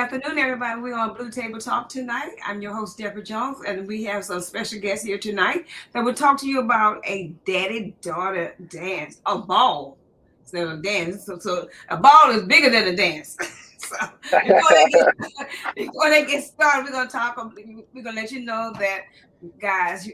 afternoon, everybody. We're on Blue Table Talk tonight. I'm your host, Deborah Jones, and we have some special guests here tonight that will talk to you about a daddy-daughter dance, a ball. So a dance. So a ball is bigger than a dance. So before they get started, we're gonna talk. We're gonna let you know that, guys.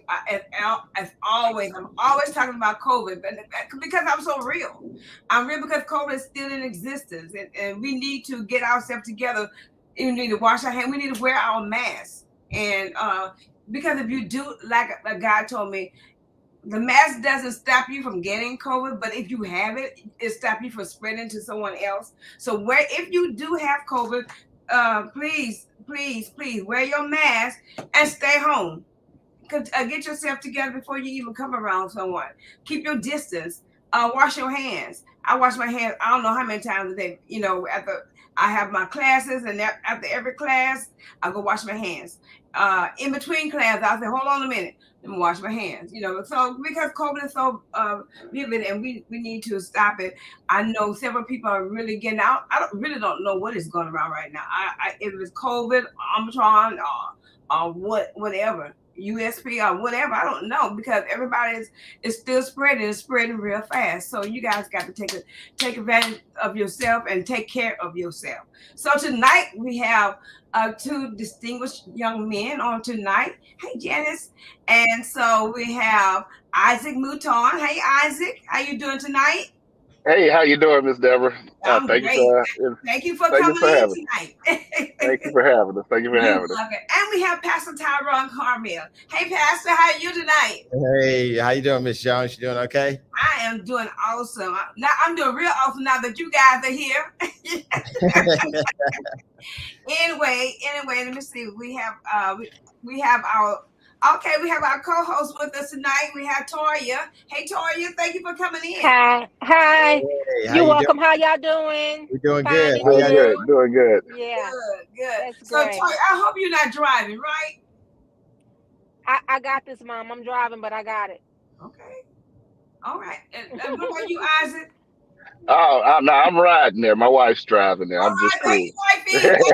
As always, I'm always talking about COVID, but because I'm so real, I'm real because COVID is still in existence, and we need to get ourselves together. We need to wash our hands. We need to wear our masks, and because if you do, like a guy told me, the mask doesn't stop you from getting COVID, but if you have it, it stops you from spreading to someone else. So where if you do have COVID, please wear your mask and stay home. Get yourself together before you even come around someone. Keep your distance. Wash your hands. I wash my hands. I don't know how many times a day. After I have my classes, and after every class, I go wash my hands. In between class, I say, hold on a minute, let me wash my hands. So because COVID is so vivid, and we need to stop it. I know several people are really getting out. Really don't know what is going around right now. If it's COVID, Omicron, or whatever. USP or whatever, I don't know, because everybody is still spreading. It's spreading real fast. So you guys got to take advantage of yourself and take care of yourself. So tonight we have two distinguished young men on tonight. Hey, Janice. And so we have Isaac Mouton. Hey, Isaac, how you doing tonight? Hey, how you doing, Miss Deborah? I'm Thank you great. for Thank you for thank you coming for in having tonight. thank you for having us. Thank you for You having us. love it. And we have Pastor Tyrone Carmel. Hey, Pastor, how are you tonight? Hey, how you doing, Miss Jones? You doing okay? I am doing awesome. I'm doing real awesome now that you guys are here. Anyway, let me see. We have our co-host with us tonight. We have Toya. Hey, Toya, thank you for coming in. Hi, hi. Hey, how You're you doing? welcome. How y'all doing? We doing Fine good. and How Doing y'all you? good, doing good. Yeah, Good. that's So great. Toya, I hope you're not driving, right? I got this, Mom. I'm driving, but I got it. Okay. All right. And what about you, Isaac? Oh, no, I'm riding there. My wife's driving there. All I'm just right, bring cool. your wife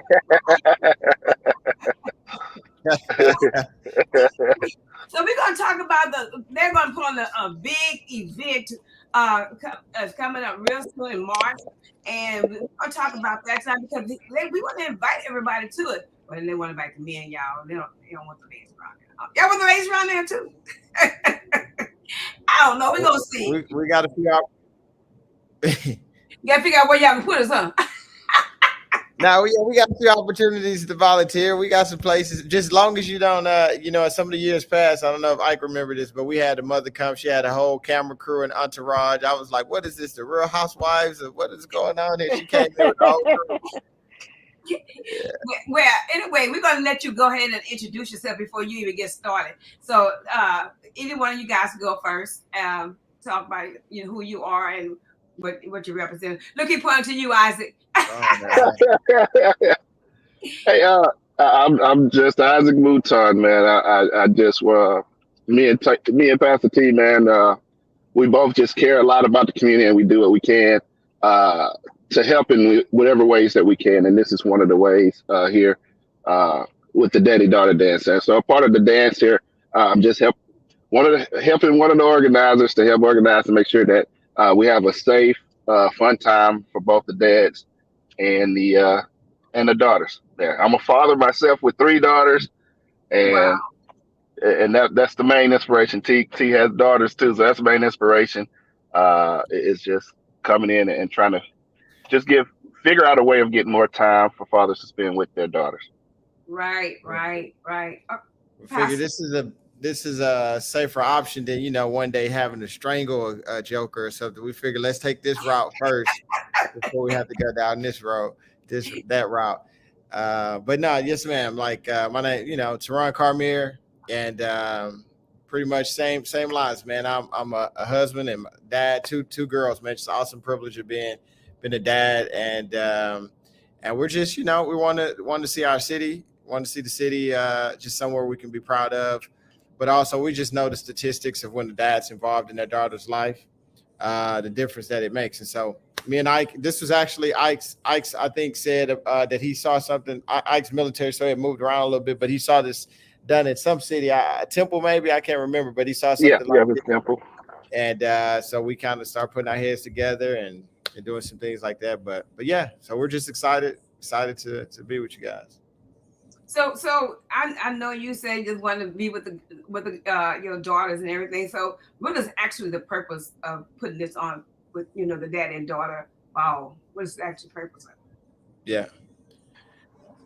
in. So we're gonna talk about they're gonna put on a big event that's coming up real soon in March, and we're gonna talk about that time because we want to invite everybody to it, but they want to invite the men, y'all. They don't want the ladies around there. Y'all want the ladies around there too? I don't know. We're gonna see. we got a few You gotta figure out where y'all can put us, huh? Now we got a few opportunities to volunteer. We got some places. Just as long as you don't some of the years past, I don't know if Ike remember this, but we had a mother come, she had a whole camera crew and entourage. I was like, what is this? The Real Housewives? Or what is going on here? She came in with the whole crew. Yeah. Well, anyway, we're gonna let you go ahead and introduce yourself before you even get started. So, either one of you guys go first. Talk about who you are and what you represent. Look, he pointing to you, Isaac. Oh, Hey, I'm just Isaac Mouton, man. I just me and Pastor T, man. We both just care a lot about the community, and we do what we can uh, to help in whatever ways that we can. And this is one of the ways here uh, with the Daddy Daughter Dance. And so, a part of the dance here, I'm just helping one of the organizers to help organize to make sure that we have a safe, fun time for both the dads and the daughters. There, I'm a father myself with three daughters, Wow. and that's the main inspiration. T has daughters too, so that's the main inspiration. Is just coming in and trying to just figure out a way of getting more time for fathers to spend with their daughters. Right. we figure Pastor. this is a safer option than one day having to strangle a joker or something. We figure let's take this route first before we have to go down this road, that route. But no, yes, ma'am. Like my name, Teron Carmier, and pretty much same lines, man. I'm a husband and my dad, two girls, man. It's an awesome privilege of being a dad, and we're just we want to see our city, want to see the city just somewhere we can be proud of, but also we just know the statistics of when the dad's involved in their daughter's life, the difference that it makes, and so me and Ike, this was actually Ike's, I think, said that he saw something. Ike's military, so he had moved around a little bit, but he saw this done in some city, Temple maybe, I can't remember, but he saw Yeah, something yeah, like it's this. simple. And so we kind of start putting our heads together and doing some things like that. But yeah, so we're just excited to be with you guys. So I know you say you just want to be with the your daughters and everything. So what is actually the purpose of putting this on with the daddy and daughter? Wow, what is the actual purpose of it? Yeah.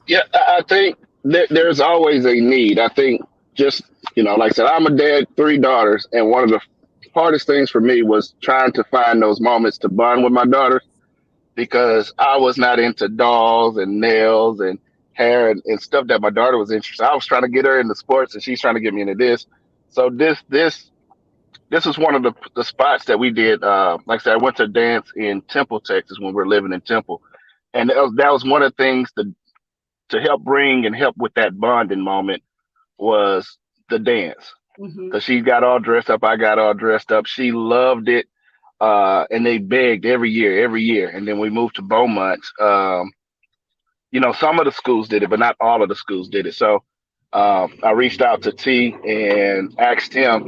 Yeah, I think there's always a need. I think just, like I said, I'm a dad, three daughters, and one of the hardest things for me was trying to find those moments to bond with my daughters because I was not into dolls and nails and hair and stuff that my daughter was interested. I was trying to get her into sports and she's trying to get me into this. So this was one of the spots that we did. Like I said, I went to dance in Temple, Texas when we were living in Temple. And that was one of the things to help bring and help with that bonding moment was the dance. Mm-hmm. Because she got all dressed up, I got all dressed up. She loved it, and they begged every year. And then we moved to Beaumont. Some of the schools did it, but not all of the schools did it. So I reached out to T and asked him,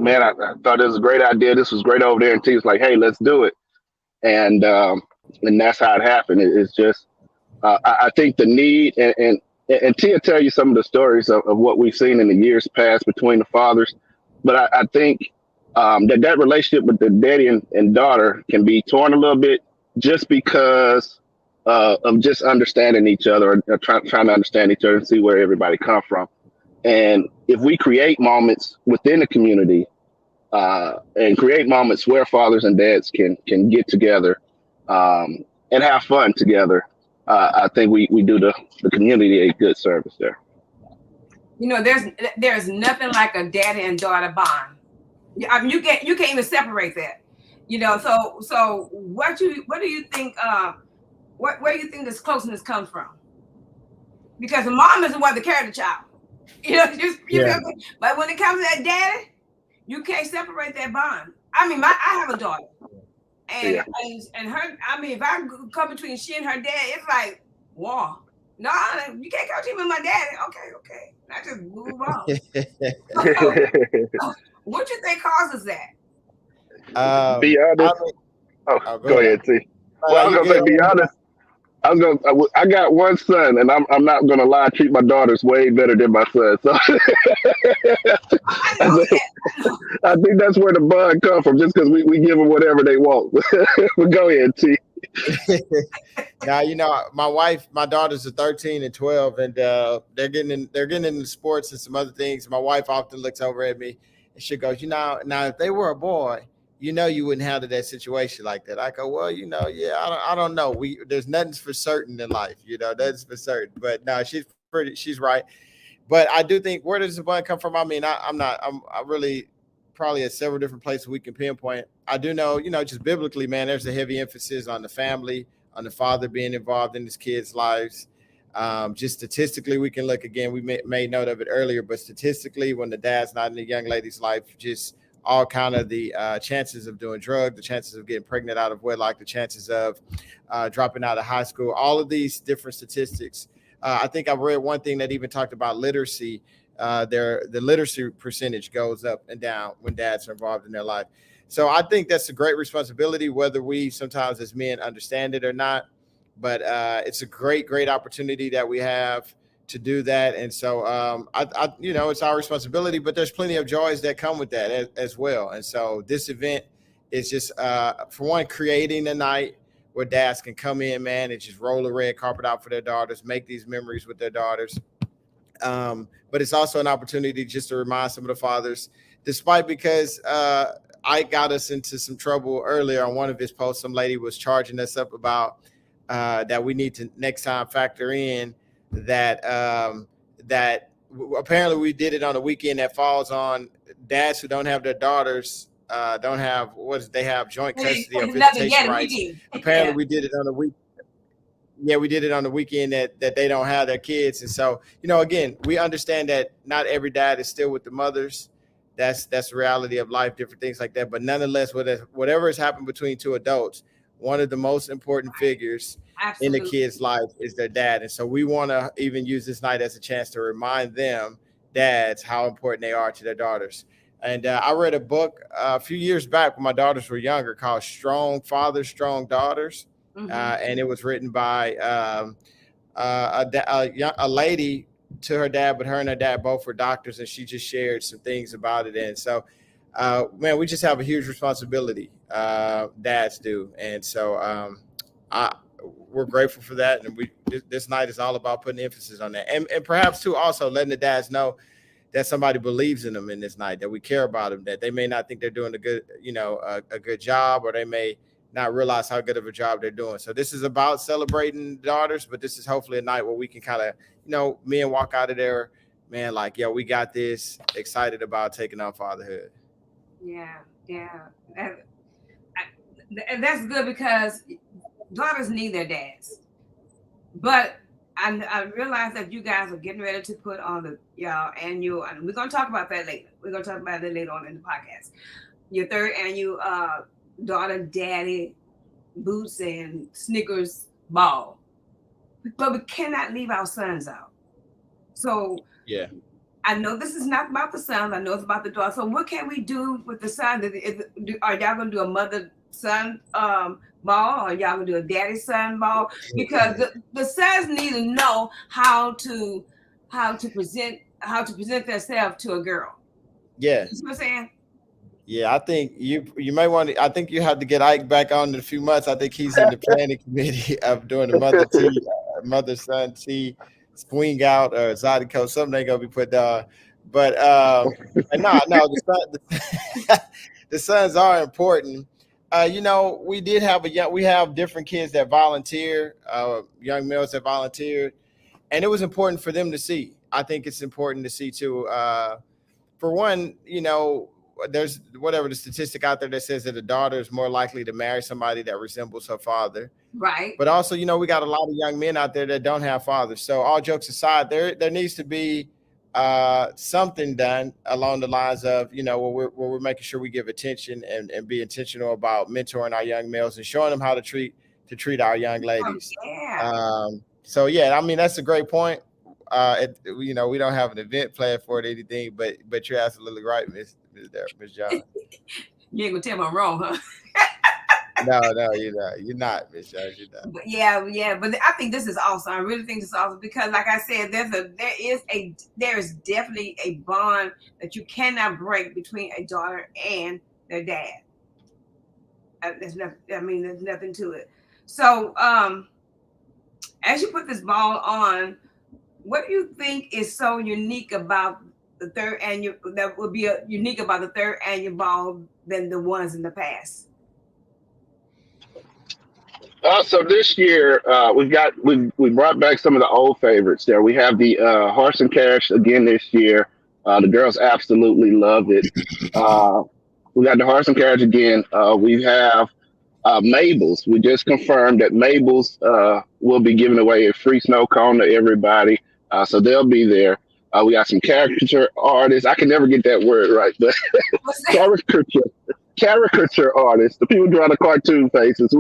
man, I thought it was a great idea. This was great over there. And T was like, hey, let's do it. And that's how it happened. It's just I think the need and Tia tell you some of the stories of what we've seen in the years past between the fathers, but I think that relationship with the daddy and daughter can be torn a little bit just because of just understanding each other or trying to understand each other and see where everybody come from. And if we create moments within the community and create moments where fathers and dads can get together and have fun together, I think we do the community a good service there. There's nothing like a daddy and daughter bond. I mean, you can't even separate that. So what do you think? Where do you think this closeness comes from? Because the mom is the one that carried the child. But when it comes to that daddy, you can't separate that bond. I mean, I have a daughter. And her, I mean, if I come between she and her dad, it's like, wow. No, you can't come between my daddy. Okay. I just move on. What do you think causes that? Be honest. Go ahead, T. Well, I was gonna say, be honest. I got one son, and I'm not gonna lie. I treat my daughters way better than my son. So I think that's where the bond comes from, just because we give them whatever they want. But go ahead, T. Now, my daughters are 13 and 12, and they're getting into sports and some other things. My wife often looks over at me and she goes, now if they were a boy, you wouldn't handle that situation like that. I go, well, I don't know. There's nothing for certain in life, that's for certain. But no, she's right. But I do think, where does the bond come from? I mean, I'm really probably at several different places we can pinpoint. I do know, just biblically, man, there's a heavy emphasis on the family, on the father being involved in his kids' lives. Just statistically, we can look again. We made note of it earlier, but statistically, when the dad's not in the young lady's life, just all kind of the chances of doing drugs, the chances of getting pregnant out of wedlock, the chances of dropping out of high school, all of these different statistics. I think I read one thing that even talked about literacy. The literacy percentage goes up and down when dads are involved in their life. So I think that's a great responsibility, whether we sometimes as men understand it or not. But it's a great opportunity that we have to do that. And so, it's our responsibility, but there's plenty of joys that come with that as well. And so this event is just, for one, creating a night where dads can come in, man, and just roll the red carpet out for their daughters, make these memories with their daughters. But it's also an opportunity just to remind some of the fathers, because I got us into some trouble earlier on one of his posts. Some lady was charging us up about that we need to next time factor in that apparently we did it on a weekend that falls on dads who don't have their daughters, they have joint custody or visitation rights. Apparently we did it on a week. Yeah, we did it on the weekend that they don't have their kids. And so, again, we understand that not every dad is still with the mothers. That's the reality of life, different things like that. But nonetheless, whatever has happened between two adults, one of the most important figures in the Absolutely. kid's life is their dad. And so we want to even use this night as a chance to remind them, dads, how important they are to their daughters. And I read a book a few years back when my daughters were younger called Strong Fathers, Strong Daughters. And it was written by a lady to her dad, but her and her dad both were doctors, and she just shared some things about it. And so, man, we just have a huge responsibility, dads do. And so we're grateful for that. And this night is all about putting emphasis on that. And perhaps, too, also letting the dads know that somebody believes in them in this night, that we care about them, that they may not think they're doing a good job, or they may not realize how good of a job they're doing. So this is about celebrating daughters, but this is hopefully a night where we can kind of, men walk out of there, man, like, yo, we got this, excited about taking on fatherhood. Yeah. And that's good because daughters need their dads. But I realize that you guys are getting ready to put on the annual, and we're going to talk about that later. We're going to talk about that later on in the podcast. Your third annual daughter, daddy, boots and Snickers ball. But we cannot leave our sons out. So yeah, I know this is not about the sons. I know it's about the daughter. So what can we do with the son? Are y'all going to do a mother-son ball, or y'all gonna do a daddy-son ball? Because the sons need to know how to present themselves to a girl. Yeah, you see what I'm saying? Yeah, I think you may want to. I think you have to get Ike back on in a few months. I think he's in the planning committee of doing the mother-son tea swing out or Zydeco. Something they gonna be put down. But no, the sons are important. We have different kids that volunteer, young males that volunteered, and it was important for them to see. I think it's important to see too. For one, there's whatever the statistic out there that says that a daughter is more likely to marry somebody that resembles her father. Right. But also, we got a lot of young men out there that don't have fathers. So all jokes aside, there needs to be something done along the lines of, where we're making sure we give attention and be intentional about mentoring our young males and showing them how to treat our young ladies. Oh, yeah. That's a great point. We don't have an event planned for it or anything, but you're absolutely right, Miss John. You ain't gonna tell me I'm wrong, huh? No, you're not, Miss John. You're not. But yeah. But I think this is awesome. I really think this is awesome because, like I said, there is definitely a bond that you cannot break between a daughter and their dad. There's nothing to it. So, as you put this ball on, what do you think is so unique about the third annual that would be unique about the third annual ball than the ones in the past? So this year we brought back some of the old favorites. There we have the horse and carriage again this year. The girls absolutely loved it. We got the horse and carriage again. We have Mabel's. We just confirmed that Mabel's will be giving away a free snow cone to everybody. So they'll be there. We got some caricature artists. I can never get that word right, but caricature artists. The people draw the cartoon faces.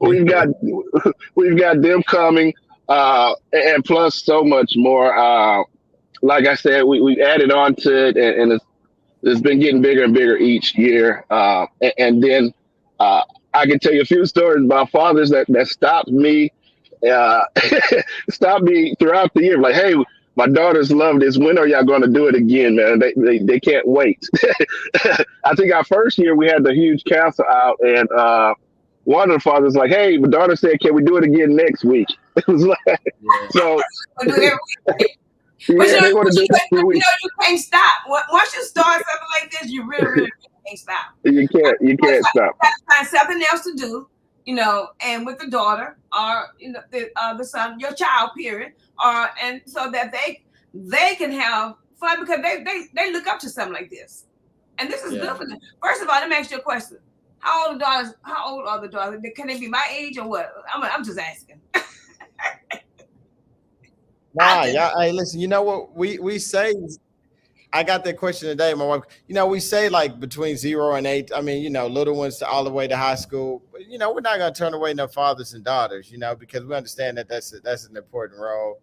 We've got them coming, and plus so much more. Like I said, we added on to it, and it's been getting bigger and bigger each year. And then I can tell you a few stories about fathers that stopped me. Stopped me throughout the year. Like, hey, my daughters love this. When are y'all going to do it again, man? They can't wait. I think our first year we had the huge council out, and one of the fathers like, hey, my daughter said, can we do it again next week? It was like, so. Yeah, they want to do it every week. You can't stop. Once you start something like this, you really can't stop. You can't stop. You got to find something else to do, and with the daughter or the son, your child, period, and so that they can have fun because they look up to something like this, and this is good for them. First of all, let me ask you a question: How old are the daughters? Can they be my age or what? I'm just asking. Nah, yeah. Hey, listen. You know what we say? I got that question today. My wife, we say like between 0 and 8. I mean, little ones to all the way to high school. But we're not gonna turn away no fathers and daughters, because we understand that that's an important role.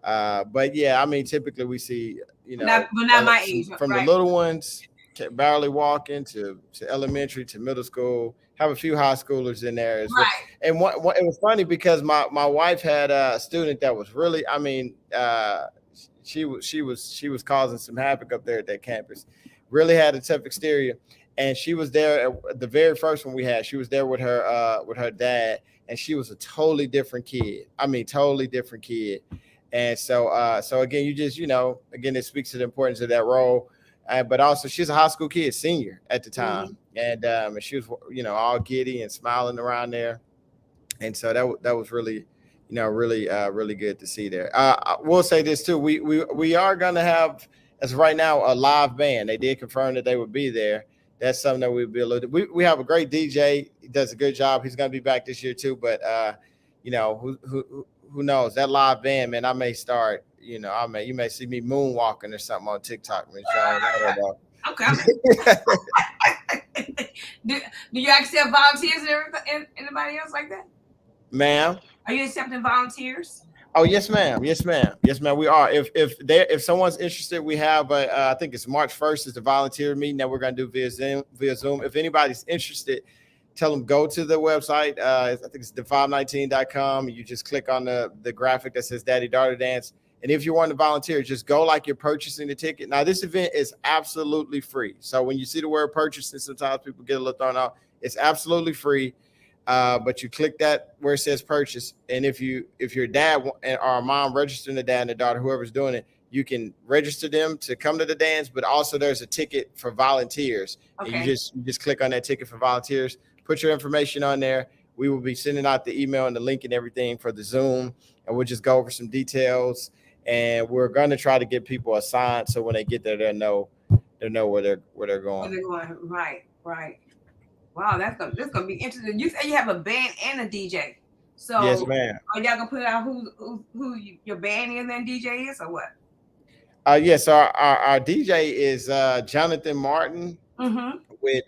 But yeah, I mean, typically we see, not my age, from right. the little ones barely walking to elementary to middle school. Have a few high schoolers in there as well. Right. And it was funny because my wife had a student that was really, she was causing some havoc up there at that campus. Really had a tough exterior, and she was there at the very first one we had. She was there with her dad, and she was a totally different kid. I mean, totally different kid. And so again, you just again, it speaks to the importance of that role. But also, she's a high school kid, senior at the time, and she was all giddy and smiling around there, and so that was really. Really good to see there. I will say this too. We are gonna have, as of right now, a live band. They did confirm that they would be there. That's something that we'll be able to. We have a great DJ. He does a good job. He's gonna be back this year too. But who knows? That live band, man. I may start. You may see me moonwalking or something on TikTok, man. I don't know. Okay. do you accept volunteers and everything? Anybody else like that? Ma'am. Are you accepting volunteers? Oh, yes, ma'am. Yes, ma'am. Yes, ma'am. We are. If someone's interested, we have I think it's March 1st is the volunteer meeting that we're going to do via Zoom. If anybody's interested, tell them go to the website. I think it's the519.com. You just click on the graphic that says Daddy Daughter Dance. And if you want to volunteer, just go like you're purchasing the ticket. Now, this event is absolutely free. So when you see the word purchasing, sometimes people get a little thrown off. It's absolutely free. But you click that where it says purchase, and if your dad or mom registering the dad and the daughter, whoever's doing it, you can register them to come to the dance. But also there's a ticket for volunteers. Okay. And you just click on that ticket for volunteers, put your information on there. We will be sending out the email and the link and everything for the Zoom, and we'll just go over some details. And we're going to try to get people assigned so when they get there, they'll know where they're going. Where they're going. Right. Wow, that's gonna be interesting. You say you have a band and a DJ. So yes, ma'am. Are y'all gonna put out who your band is and DJ is, or what? Yes, our DJ is Jonathan Martin. Mm-hmm. With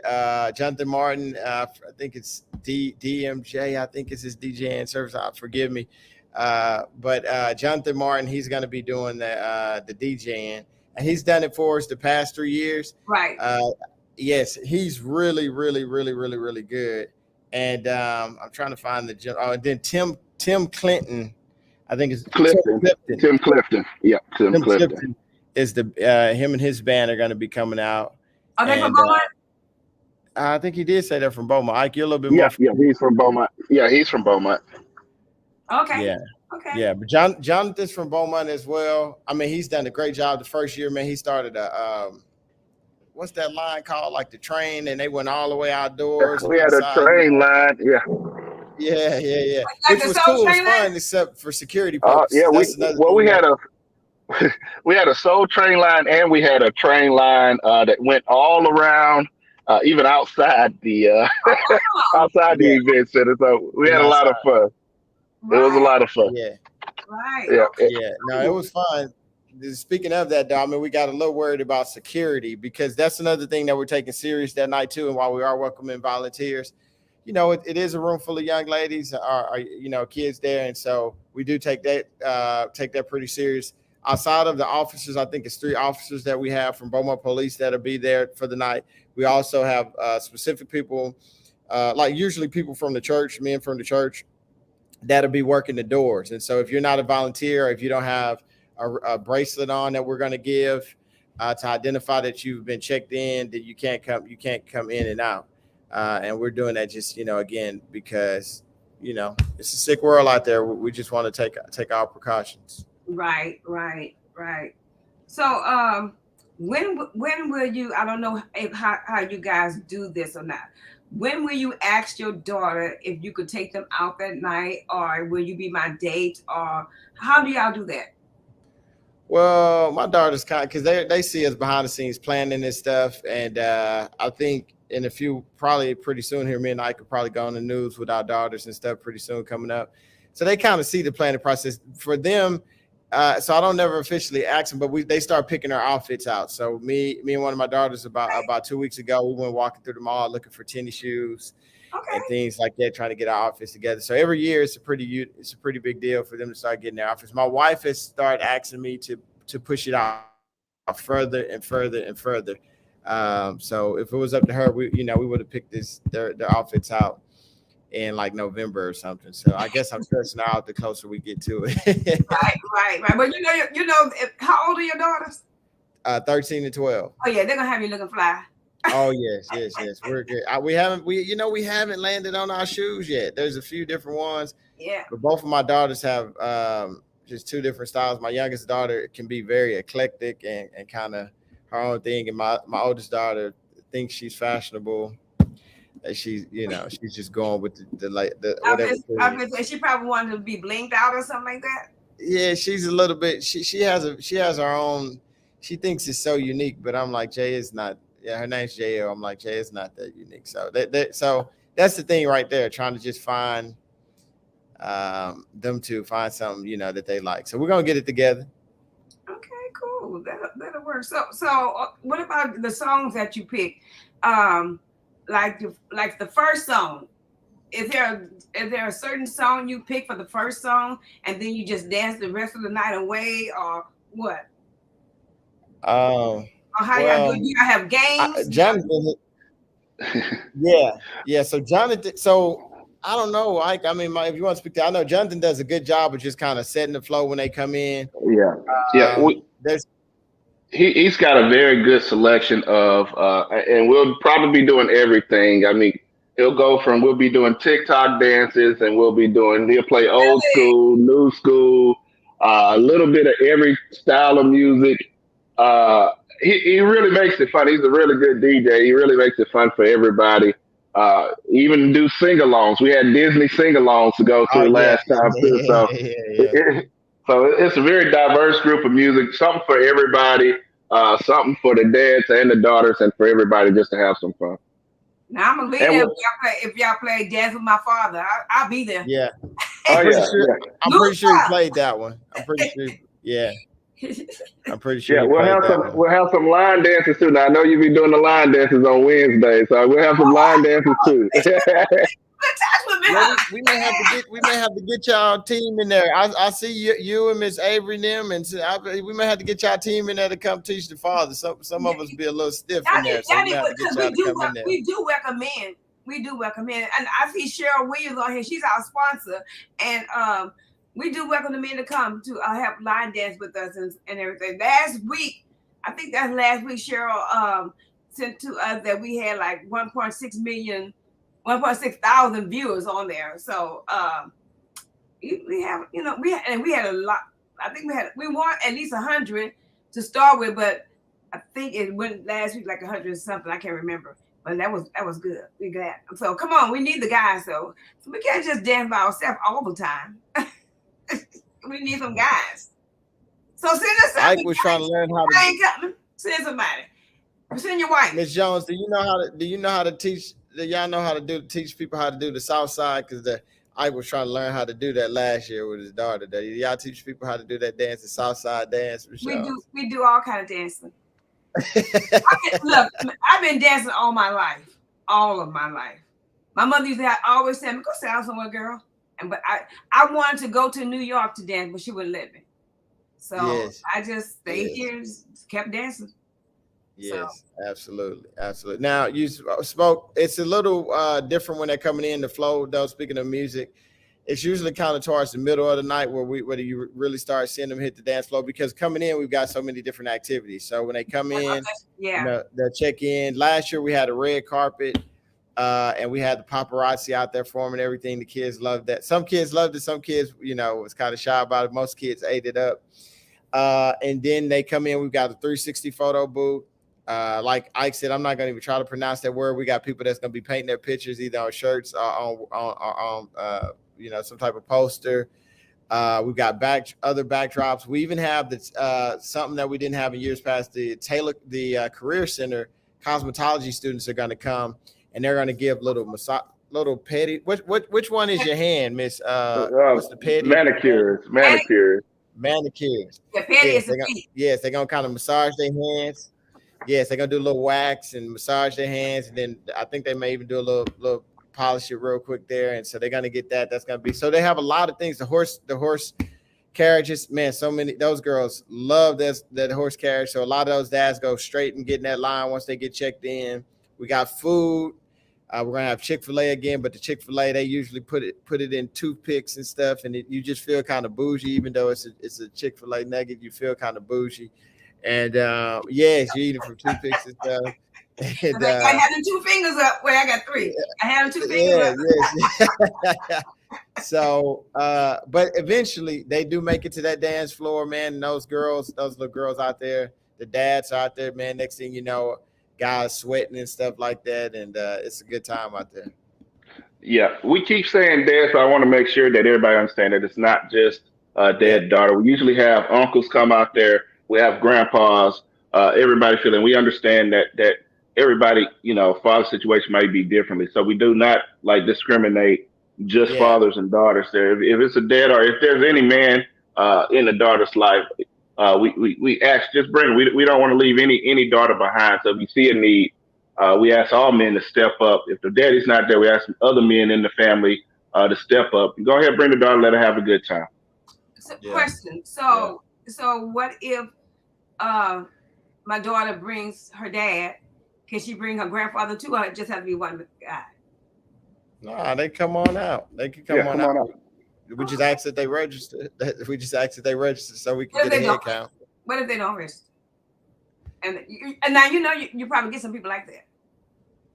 Jonathan Martin, I think it's DMJ. I think it's his DJing service. Forgive me, but Jonathan Martin, he's gonna be doing the DJing, and he's done it for us the past 3 years. Right. Yes, he's really, really, really, really, really good. And I'm trying to find and then Tim Clinton, I think it's Clifton. Tim Clifton. Yeah, Tim Clifton is the him and his band are going to be coming out. Are they from Beaumont? I think he did say they're from Beaumont. Ike, you're a little bit more. Yeah, he's from Beaumont. Yeah, he's from Beaumont. Okay. Yeah. Okay. Yeah, but Jonathan's from Beaumont as well. I mean, he's done a great job the first year, man. He started what's that line called? Like the train, and they went all the way outdoors. We had a train line, yeah. Yeah. Like which was cool, it was fun, except for security purposes. We had a soul train line, and we had a train line that went all around, even outside the outside the event center. So we had a lot of fun. Right. It was a lot of fun. Yeah. Right. Yeah. No, it was fun. Speaking of that, though, I mean, we got a little worried about security because that's another thing that we're taking serious that night too. And while we are welcoming volunteers, it is a room full of young ladies, kids there, and so we do take that pretty serious. Outside of the officers, I think it's 3 officers that we have from Beaumont Police that'll be there for the night. We also have specific people, like usually people from the church, men from the church, that'll be working the doors. And so if you're not a volunteer, or if you don't have a bracelet on that we're going to give to identify that you've been checked in, that you can't come in and out. And we're doing that just, again, because, it's a sick world out there. We just want to take our precautions. Right. So when will you, I don't know how you guys do this or not. When will you ask your daughter if you could take them out that night, or will you be my date, or how do y'all do that? Well, my daughter's because they see us behind the scenes planning this stuff, and I think in a few, probably pretty soon here, me and I could probably go on the news with our daughters and stuff pretty soon coming up. So they kind of see the planning process. For them, So I don't never officially ask them, but they start picking our outfits out. So me and one of my daughters about 2 weeks ago, we went walking through the mall looking for tennis shoes and Okay. things like that, trying to get our outfits together. So every year it's a pretty big deal for them to start getting their outfits. My wife has started asking me to push it out further and further and further. So if it was up to her, we would have picked their outfits out in like November or something. So I guess I'm stressing out the closer we get to it. Right. But how old are your daughters? 13 and 12. Oh yeah, they're gonna have you looking fly. Oh yes. We're good. We haven't landed on our shoes yet. There's a few different ones, Yeah. but both of my daughters have just two different styles. My youngest daughter can be very eclectic and kind of her own thing, and my oldest daughter thinks she's fashionable. She's just going with the whatever. I was gonna say she probably wanted to be blinked out or something like that. Yeah, she's a little bit. She has her own. She thinks it's so unique, but I'm like, Jay is not. Yeah, her name's JL. I'm like, Jay is not that unique. So so that's the thing right there. Trying to just find them to find something that they like. So we're gonna get it together. Okay, cool. That'll work. So what about the songs that you pick? Like the first song. Is there a certain song you pick for the first song and then you just dance the rest of the night away, or what? Or how y'all do? Do y'all have games? Jonathan. Yeah. So Jonathan. So I don't know. If you want to speak to, I know Jonathan does a good job of just kind of setting the flow when they come in. Yeah. He's got a very good selection of, and we'll probably be doing everything. I mean, we'll be doing TikTok dances, and he'll play old school, new school, a little bit of every style of music. He really makes it fun. He's a really good DJ. He really makes it fun for everybody. Even do sing-alongs. We had Disney sing-alongs to go through last time too. So, so it's a very diverse group of music. Something for everybody. Something for the dads and the daughters, and for everybody just to have some fun. Now I'm gonna be there if y'all play Dance with My Father. I'll be there. Yeah. I'm pretty sure he played that one. I'm pretty sure. Yeah. I'm pretty sure. Yeah, we'll have some line dances too. Now I know you be doing the line dances on Wednesday, so we'll have some line dances too. We may have to get y'all team in there. I see you and Miss Avery and them, and we may have to get y'all team in there to come teach the father. Some of us be a little stiff in there, so we have to get y'all to come in there. We do recommend, and I see Cheryl Williams on here. She's our sponsor, and we do welcome the men to come to help line dance with us and everything. Last week, Cheryl sent to us that we had like 1.6 thousand viewers on there. So we had a lot. I think we want at least 100 to start with, but I think it went last week like 100 something. I can't remember. But that was good. We glad. So come on, we need the guys though. So we can't just dance by ourselves all the time. We need some guys. So send us something. Ike was trying to learn how to. I ain't coming. Send somebody. Send your wife. Miss Jones, do you know how to teach? Do y'all know how to teach people how to do the South Side? Because Ike was trying to learn how to do that last year with his daughter. Do y'all teach people how to do that dance, the South Side dance? We do all kind of dancing. I've been dancing all my life, all of my life. My mother used to always say, "Go sit down somewhere, girl." But I wanted to go to New York to dance, but she wouldn't let me. So I just stayed here, just kept dancing. Yes, absolutely. Now you spoke. It's a little different when they're coming in the flow. Though, speaking of music, it's usually kind of towards the middle of the night where you really start seeing them hit the dance floor, because coming in we've got so many different activities. So when they come in, they'll check in. Last year we had a red carpet. And we had the paparazzi out there forming everything. The kids loved that. Some kids loved it. Some kids, was kind of shy about it. Most kids ate it up. And then they come in. We've got a 360 photo booth. Like Ike said, I'm not going to even try to pronounce that word. We got people that's going to be painting their pictures either on shirts or on some type of poster. We've got other backdrops. We even have something that we didn't have in years past. The Career Center cosmetology students are going to come. And they're gonna give little petty. Which one is your hand, Miss? What's the petty? Manicures. manicures. The petty Yes, is the feet. they're gonna kind of massage their hands. Yes, they're gonna do a little wax and massage their hands, and then I think they may even do a little polish it real quick there. And so they're gonna get that. That's gonna be so they have a lot of things. The horse carriages, man, so many those girls love that horse carriage. So a lot of those dads go straight and get in that line once they get checked in. We got food. We're gonna have Chick-fil-A again, but the Chick-fil-A they usually put it in toothpicks and stuff, and you just feel kind of bougie, even though it's a Chick-fil-A nugget. You feel kind of bougie, and yes, you're eating from toothpicks and stuff. And, I had the 2 fingers up. Wait, I got 3. I had the 2 fingers up. Yes. So, but eventually they do make it to that dance floor, man. And those little girls out there, the dads out there, man. Next thing you know, guys sweating and stuff like that, and it's a good time out there. Yeah, we keep saying dad, so I want to make sure that everybody understands that it's not just dad, daughter. We usually have uncles come out there. We have grandpas. Everybody feeling. We understand that everybody, father situation might be differently. So we do not discriminate just fathers and daughters there. If it's a dad or if there's any man in the daughter's life, we ask, just bring it. We don't want to leave any daughter behind. So if you see a need, we ask all men to step up. If the daddy's not there, we ask other men in the family to step up. Go ahead, bring the daughter, let her have a good time. So, question. So what if my daughter brings her dad? Can she bring her grandfather too, or it just have to be one guy? No, they come on out. They can come on out. We just ask that they register. So we can get a head count. What if they don't register? And now you probably get some people like that.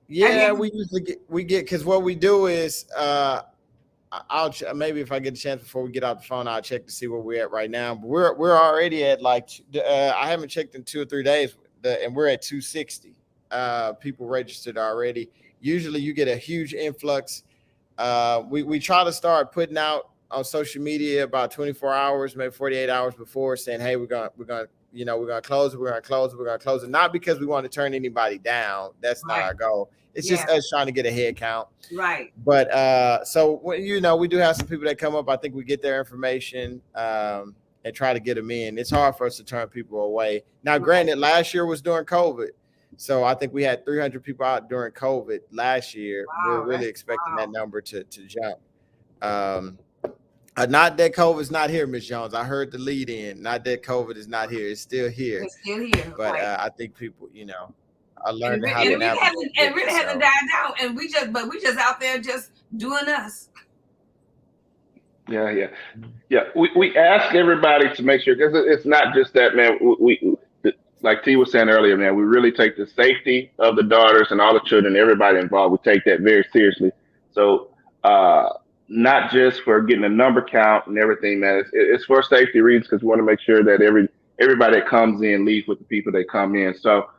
Yeah, we usually get because what we do is I'll maybe if I get a chance before we get out the phone, I'll check to see where we're at right now. But we're already at I haven't checked in 2 or 3 days, and we're at 260 people registered already. Usually you get a huge influx. We try to start putting out on social media about 24 hours, maybe 48 hours before, saying, hey, we're gonna close it. Not because we want to turn anybody down. That's not our goal. It's just us trying to get a head count. Right. But so when we do have some people that come up, I think we get their information and try to get them in. It's hard for us to turn people away. Now, granted, last year was during COVID. So I think we had 300 people out during COVID last year. Wow, we're really expecting that number to jump. Not that COVID's not here, Ms. Jones. I heard the lead in. Not that COVID is not here. It's still here. It's still here. But I think people, I learned how to navigate. It really hasn't died down. And we just out there just doing us. Yeah. We ask everybody to make sure, because it's not just that, man. We like T was saying earlier, man, we really take the safety of the daughters and all the children, everybody involved. We take that very seriously. So not just for getting a number count and everything, man. It's for safety reasons, because we want to make sure that everybody that comes in leaves with the people that come in. So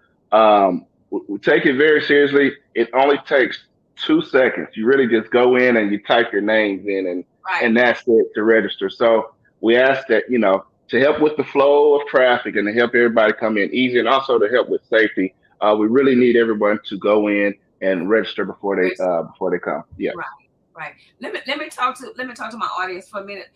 we take it very seriously. It only takes 2 seconds. You really just go in and you type your names in, and that's it to register. So we ask that, to help with the flow of traffic and to help everybody come in easy, and also to help with safety, we really need everyone to go in and register before they come. Yeah. Right. Let me talk to my audience for a minute.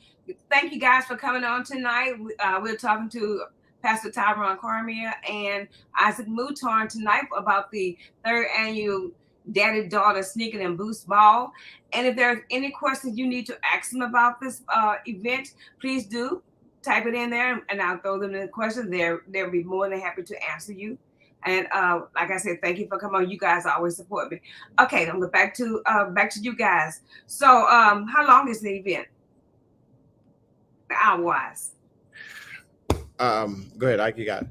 Thank you guys for coming on tonight. We're talking to Pastor Tyrone Cormier and Isaac Mouton tonight about the 3rd annual Daddy-Daughter Sneaking and Boost Ball. And if there's any questions you need to ask them about this event, please do type it in there, and I'll throw them in the questions. They'll be more than happy to answer you. And like I said, thank you for coming on. You guys always support me. Okay, I'm going back to you guys. So how long is the event? Hour-wise. Go ahead, Ike, you got it.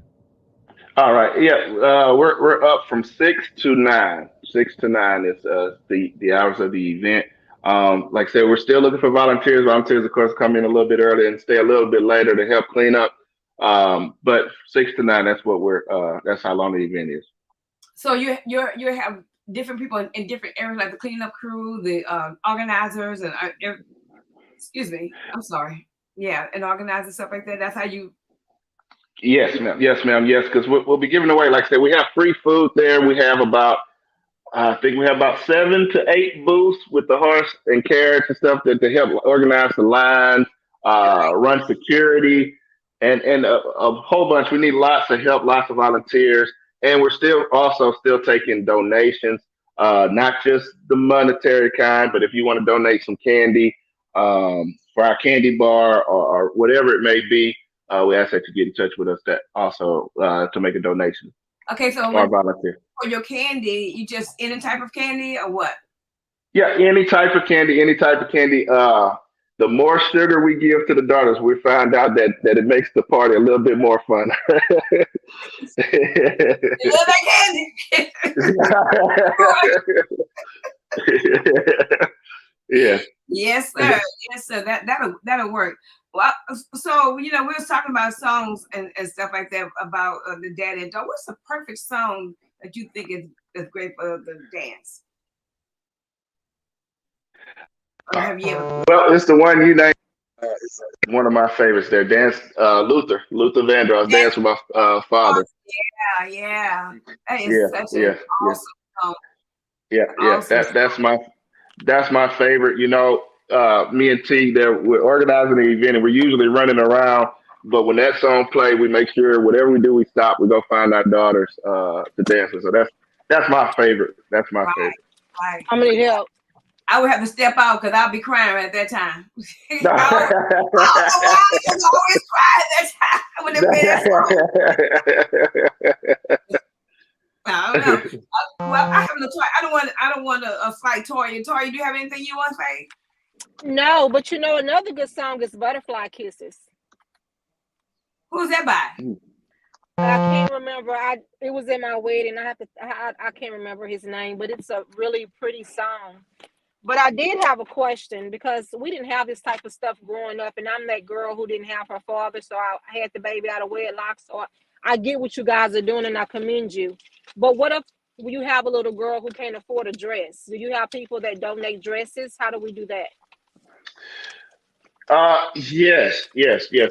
All right. Yeah, we're up from 6 to 9. 6 to 9 is the hours of the event. Like I said, we're still looking for volunteers. Volunteers, of course, come in a little bit early and stay a little bit later to help clean up. But 6 to 9, that's what that's how long the event is. So you have different people in different areas, like the cleanup crew, the organizers, and excuse me, I'm sorry. Yeah, and organizers, stuff like that. That's how you. Yes, ma'am. Yes, because we'll be giving away, like I said, we have free food there. We have I think we have about 7 to 8 booths with the horse and carriage and stuff to help organize the lines, run security. and a whole bunch. We need lots of help, lots of volunteers, and we're still taking donations, not just the monetary kind, but if you want to donate some candy for our candy bar or whatever it may be, we ask that you get in touch with us that also to make a donation Okay, so or volunteer. for your candy, you just any type of candy or what? Yeah, any type of candy, any type of candy. The more sugar we give to the daughters, we find out that it makes the party a little bit more fun. You love that candy. Yeah. Yes, sir. Yes, sir. That'll work. Well, so we was talking about songs and stuff like that about the daddy and daughter. What's the perfect song that you think is great for the dance? Or have you ever? Well, it's the one you named. It's one of my favorites there. Dance Luther Vandross. Dance with my father. Yeah. That is Yeah, such yeah, an yeah, awesome song. yeah. Awesome. That's my favorite. Me and T, we're organizing the event and we're usually running around. But when that song play, we make sure whatever we do, we stop. We go find our daughters to dance with. So that's my favorite. That's my favorite. Right. I'm gonna need help. I would have to step out because I'll be crying at that time. I don't know why I just always cry at that time when they play that song. I don't know. Well, I have no choice. I don't want to fight Toya. Toya, do you have anything you want to say? No, but another good song is Butterfly Kisses. Who's that by? I can't remember. It was in my wedding. I can't remember his name, but it's a really pretty song. But I did have a question because we didn't have this type of stuff growing up, and I'm that girl who didn't have her father, so I had the baby out of wedlock. So I get what you guys are doing, and I commend you. But what if you have a little girl who can't afford a dress? Do you have people that donate dresses? How do we do that? Yes.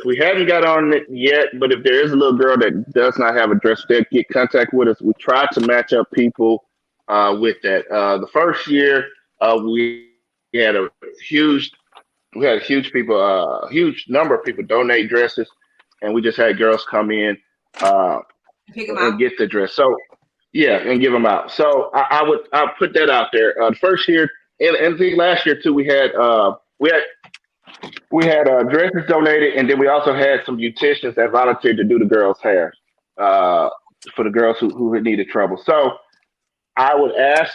We haven't got on it yet, but if there is a little girl that does not have a dress, they get contact with us. We try to match up people with that. The first year, we had a huge, huge number of people donate dresses, and we just had girls come in Pick them and out. get the dress. So yeah, and give them out. So I'll put that out there. The first year, and I think last year too, we had dresses donated, and then we also had some beauticians that volunteered to do the girls' hair uh, for the girls who needed trouble. So I would ask,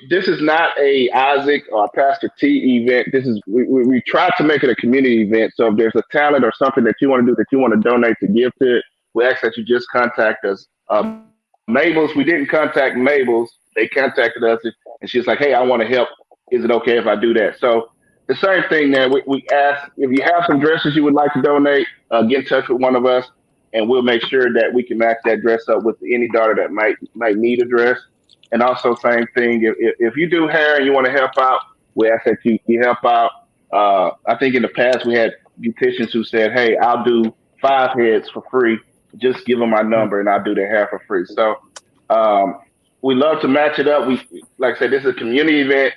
this is not a Isaac or Pastor T event. This is we try to make it a community event. So if there's a talent or something that you want to do that you want to donate to give to it, we ask that you just contact us. Mabel's, we didn't contact Mabel's. They contacted us, and she's like, "Hey, I want to help. Is it okay if I do that?" So the same thing there. We ask if you have some dresses you would like to donate, get in touch with one of us, and we'll make sure that we can match that dress up with any daughter that might need a dress. And also, same thing. If you do hair and you want to help out, we ask that you help out. I think in the past we had beauticians who said, "Hey, I'll do 5 heads for free. Just give them my number and I'll do their hair for free." So we love to match it up. Like I said, this is a community event.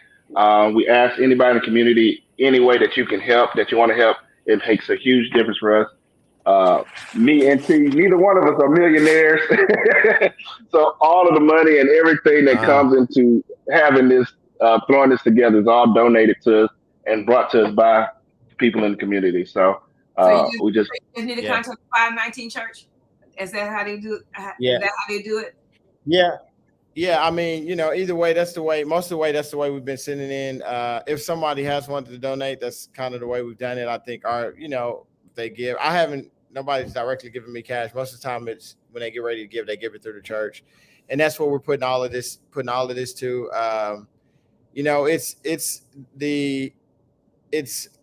We ask anybody in the community any way that you can help, that you want to help. It makes a huge difference for us. Me and T, neither one of us are millionaires. So all of the money and everything that comes into having this, throwing this together is all donated to us and brought to us by people in the community. So we just need to contact 519 Church. Is that how they do? Yeah. Is that how they do it? Yeah. I mean, either way, that's the way we've been sending in. If somebody has wanted to donate, that's kind of the way we've done it. I think they give. Nobody's directly giving me cash. Most of the time it's when they get ready to give, they give it through the church. And that's what we're putting all of this to. I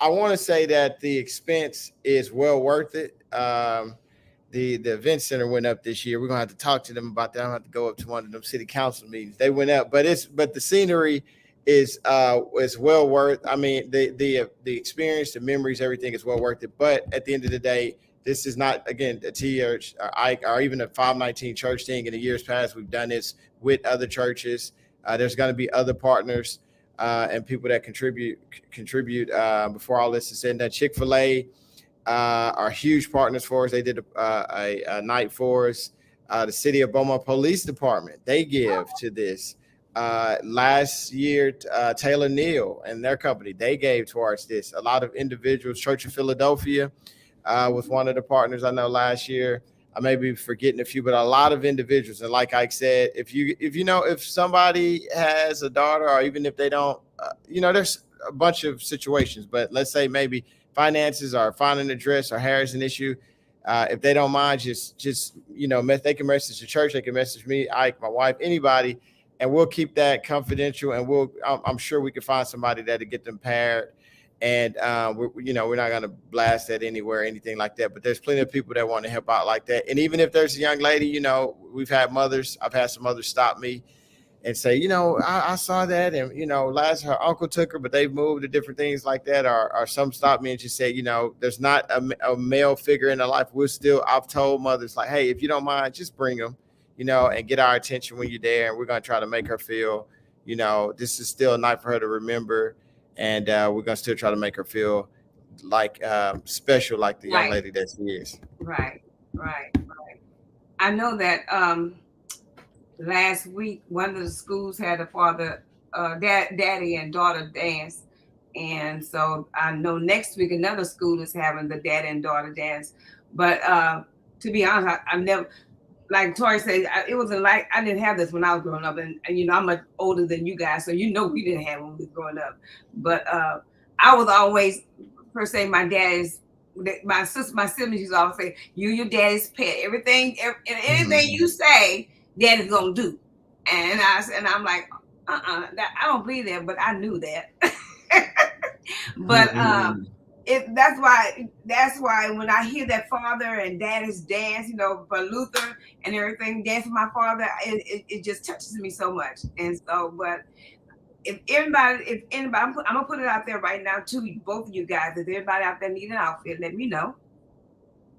want to say that the expense is well worth it. The event center went up this year. We're gonna have to talk to them about that. I don't have to go up to one of them city council meetings. They went up, but the scenery is well worth. I mean, the experience, the memories, everything is well worth it. But at the end of the day, this is not, again, a T or Ike or even a 519 church thing. In the years past, we've done this with other churches. There's going to be other partners and people that contribute before all this is said and done. Chick-fil-A are huge partners for us. They did a night for us. The City of Beaumont Police Department, they give to this. Last year, Taylor Neal and their company, they gave towards this. A lot of individuals, Church of Philadelphia was one of the partners I know last year. I may be forgetting a few, but a lot of individuals. And like Ike said, if somebody has a daughter, or even if they don't, there's a bunch of situations. But let's say maybe finances or finding an address or hair's an issue. If they don't mind, just they can message the church, they can message me, Ike, my wife, anybody, and we'll keep that confidential. And I'm sure we can find somebody that'll get them paired. And we're not going to blast that anywhere, anything like that. But there's plenty of people that want to help out like that. And even if there's a young lady, I've had some mothers stop me and say, I saw that, and last her uncle took her, but they've moved to different things like that. Or some stop me and just say, there's not a male figure in their life. I've told mothers like, hey, if you don't mind, just bring them, and get our attention when you're there. And we're going to try to make her feel, this is still a night for her to remember. And we're going to still try to make her feel like special, like the young lady that she is. Right. I know that last week, one of the schools had a father, daddy and daughter dance. And so I know next week another school is having the daddy and daughter dance. But to be honest, I've never, like Tori said, it wasn't like I didn't have this when I was growing up, and I'm much older than you guys, so we didn't have it when we were growing up. But I was always, per se, my siblings used to always say, "You your daddy's pet. Anything you say, daddy's gonna do." And I'm like, I don't believe that, but I knew that. But that's why when I hear that father and daddy's dance, for Luther and everything, dance with my father, it just touches me so much. And so, but if anybody, I'm gonna put it out there right now to both of you guys. If anybody out there need an outfit, let me know,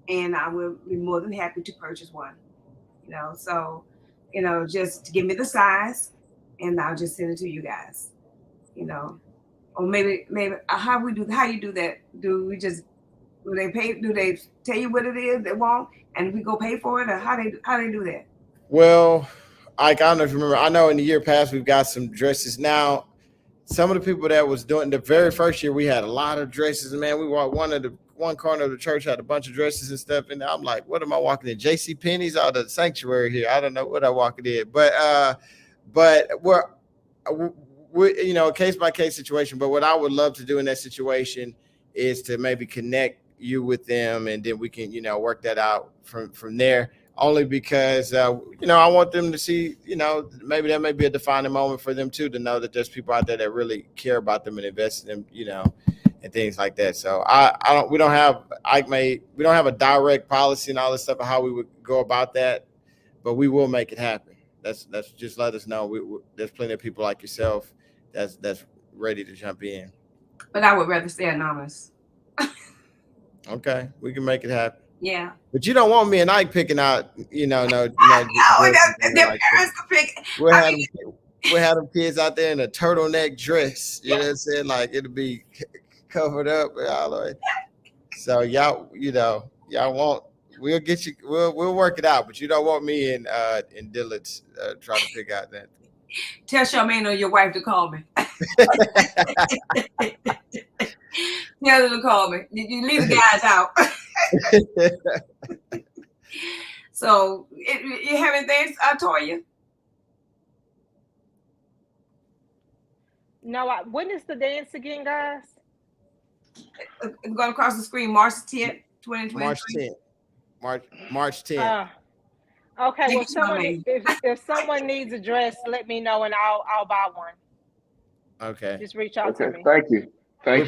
and I will be more than happy to purchase one. So just give me the size, and I'll just send it to you guys. Or maybe how you do that? Do they tell you what it is they want and we go pay for it, or how they do that? Well, Ike, I don't know if you remember. I know in the year past we've got some dresses. Now, some of the people that was doing the very first year, we had a lot of dresses. And man, we walked one corner of the church had a bunch of dresses and stuff. And I'm like, what am I walking in? J.C. Penney's or the sanctuary here? I don't know what I'm walking in. But we're case by case situation. But what I would love to do in that situation is to maybe connect you with them, and then we can work that out from there. Only because I want them to see, maybe that may be a defining moment for them too, to know that there's people out there that really care about them and invest in them, and things like that. So we don't have a direct policy and all this stuff of how we would go about that, but we will make it happen. That's just let us know. There's plenty of people like yourself that's ready to jump in. But I would rather stay anonymous. Okay, we can make it happen. Yeah. But you don't want me and Ike picking out, no. Their parents could pick. We'll have them kids out there in a turtleneck dress. You know what I'm saying? Like it'll be covered up all the way. So y'all won't. We'll get you. We'll work it out. But you don't want me and Dillard's trying to pick out that. Tell Charmaine or your wife to call me. Tell her to call me. You leave the guys out. So, you have anything, Toya? No, when is the dance again, guys? It's going across the screen, March 10th, 2023. March 10th. Okay, well, if someone needs a dress, let me know and I'll buy one. Okay. Just reach out to me. Thank you. Thank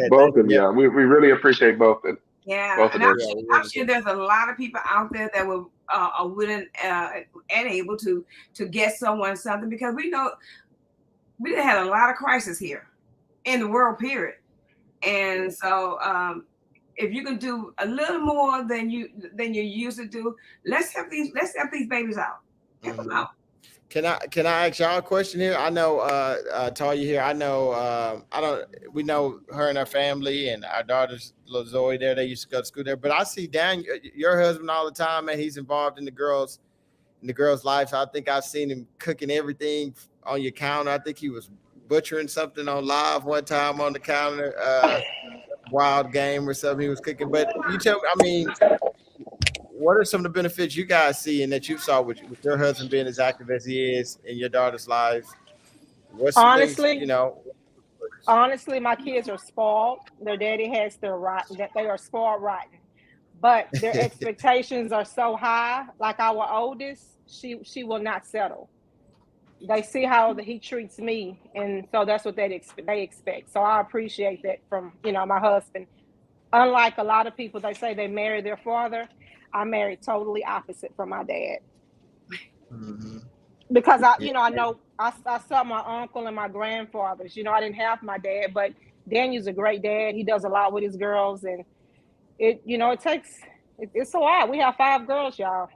both of you. We really appreciate both of them. Yeah, and I'm sure there's a lot of people out there that are willing and able to get someone something, because we know we had a lot of crisis here in the world, period. And so if you can do a little more than you used to do, let's help these babies out. Help them out. Can I ask y'all a question here? I know Talia here. I know we know her and her family and our daughter's little Zoe there. They used to go to school there. But I see Dan, your husband, all the time, man. He's involved in the girls' life. I think I've seen him cooking everything on your counter. I think he was butchering something on live one time on the counter, wild game or something he was cooking. But you tell me, I mean, what are some of the benefits you guys see and that you saw with your husband being as active as he is in your daughter's lives? What's some things, Honestly, honestly, my kids are spoiled. Their daddy has their rotten, that they are spoiled rotten. But their expectations are so high. Like our oldest, she will not settle. They see how he treats me, and so that's what they expect. So I appreciate that from my husband. Unlike a lot of people, they say they marry their father. I married totally opposite from my dad. Mm-hmm. Because I know I saw my uncle and my grandfathers. I didn't have my dad, but Daniel's a great dad. He does a lot with his girls, and it's a lot. We have 5 girls, y'all.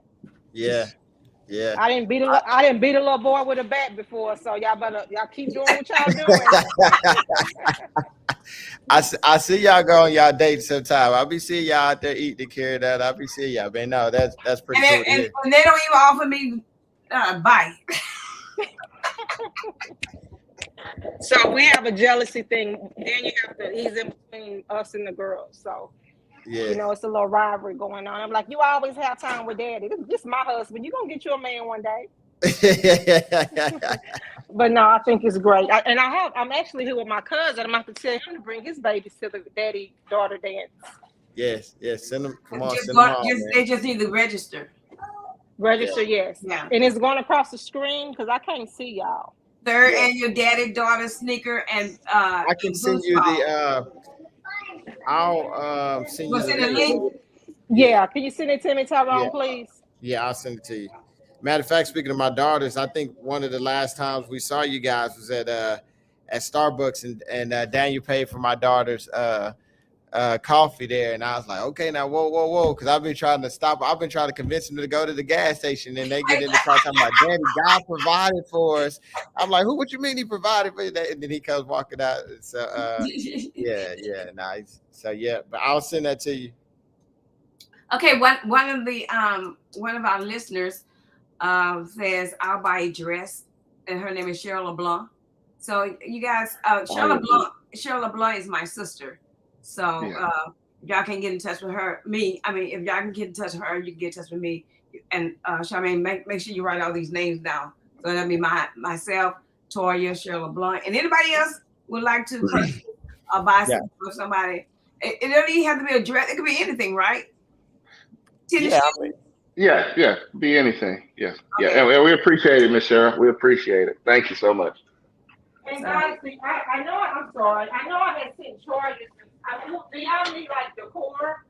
Yeah. I didn't beat a little boy with a bat before, so y'all keep doing what y'all doing. I see y'all go on y'all dates sometime. I'll be seeing y'all out there eating and carrying that. I'll be seeing y'all, man. No, that's pretty cool. And they don't even offer me bite. So we have a jealousy thing. Then he's in between us and the girls. So yeah, it's a little rivalry going on. I'm like, you always have time with daddy. This is my husband. You're gonna get you a man one day. But no, I think it's great. I'm actually here with my cousin. I'm about to tell him to bring his babies to the daddy-daughter dance. Yes. Send them. Come on, They just need to register. Yes. Yeah. And it's going across the screen because I can't see y'all. Third and your daddy-daughter sneaker and I can send you the. I'll send you the link. Yeah, can you send it to me, Tyrone, please? Yeah, I'll send it to you. Matter of fact, speaking of my daughters, I think one of the last times we saw you guys was at Starbucks, and Daniel paid for my daughter's coffee there, and I was like, okay, now whoa, because I've been trying to convince them to go to the gas station, and they get in the car talking about, Daddy, God provided for us. I'm like, what you mean he provided for that? And then he comes walking out. So yeah, nice. So yeah, but I'll send that to you. Okay, one of our listeners says I'll buy a dress, and her name is Cheryl LeBlanc. So you guys, Cheryl LeBlanc is my sister. So y'all can get in touch with her. If y'all can get in touch with her, you can get in touch with me. And Charmaine, make sure you write all these names down. So that'll be myself, Toya, Cheryl LeBlanc, and anybody else would like to buy something for somebody. It don't even have to be a dress. It could be anything, right? Yeah, be anything. Yes. Okay. Yeah, and we appreciate it, Miss Cheryl. We appreciate it. Thank you so much. And guys, I'm sorry. I know I had sent charges. Do y'all need like decor?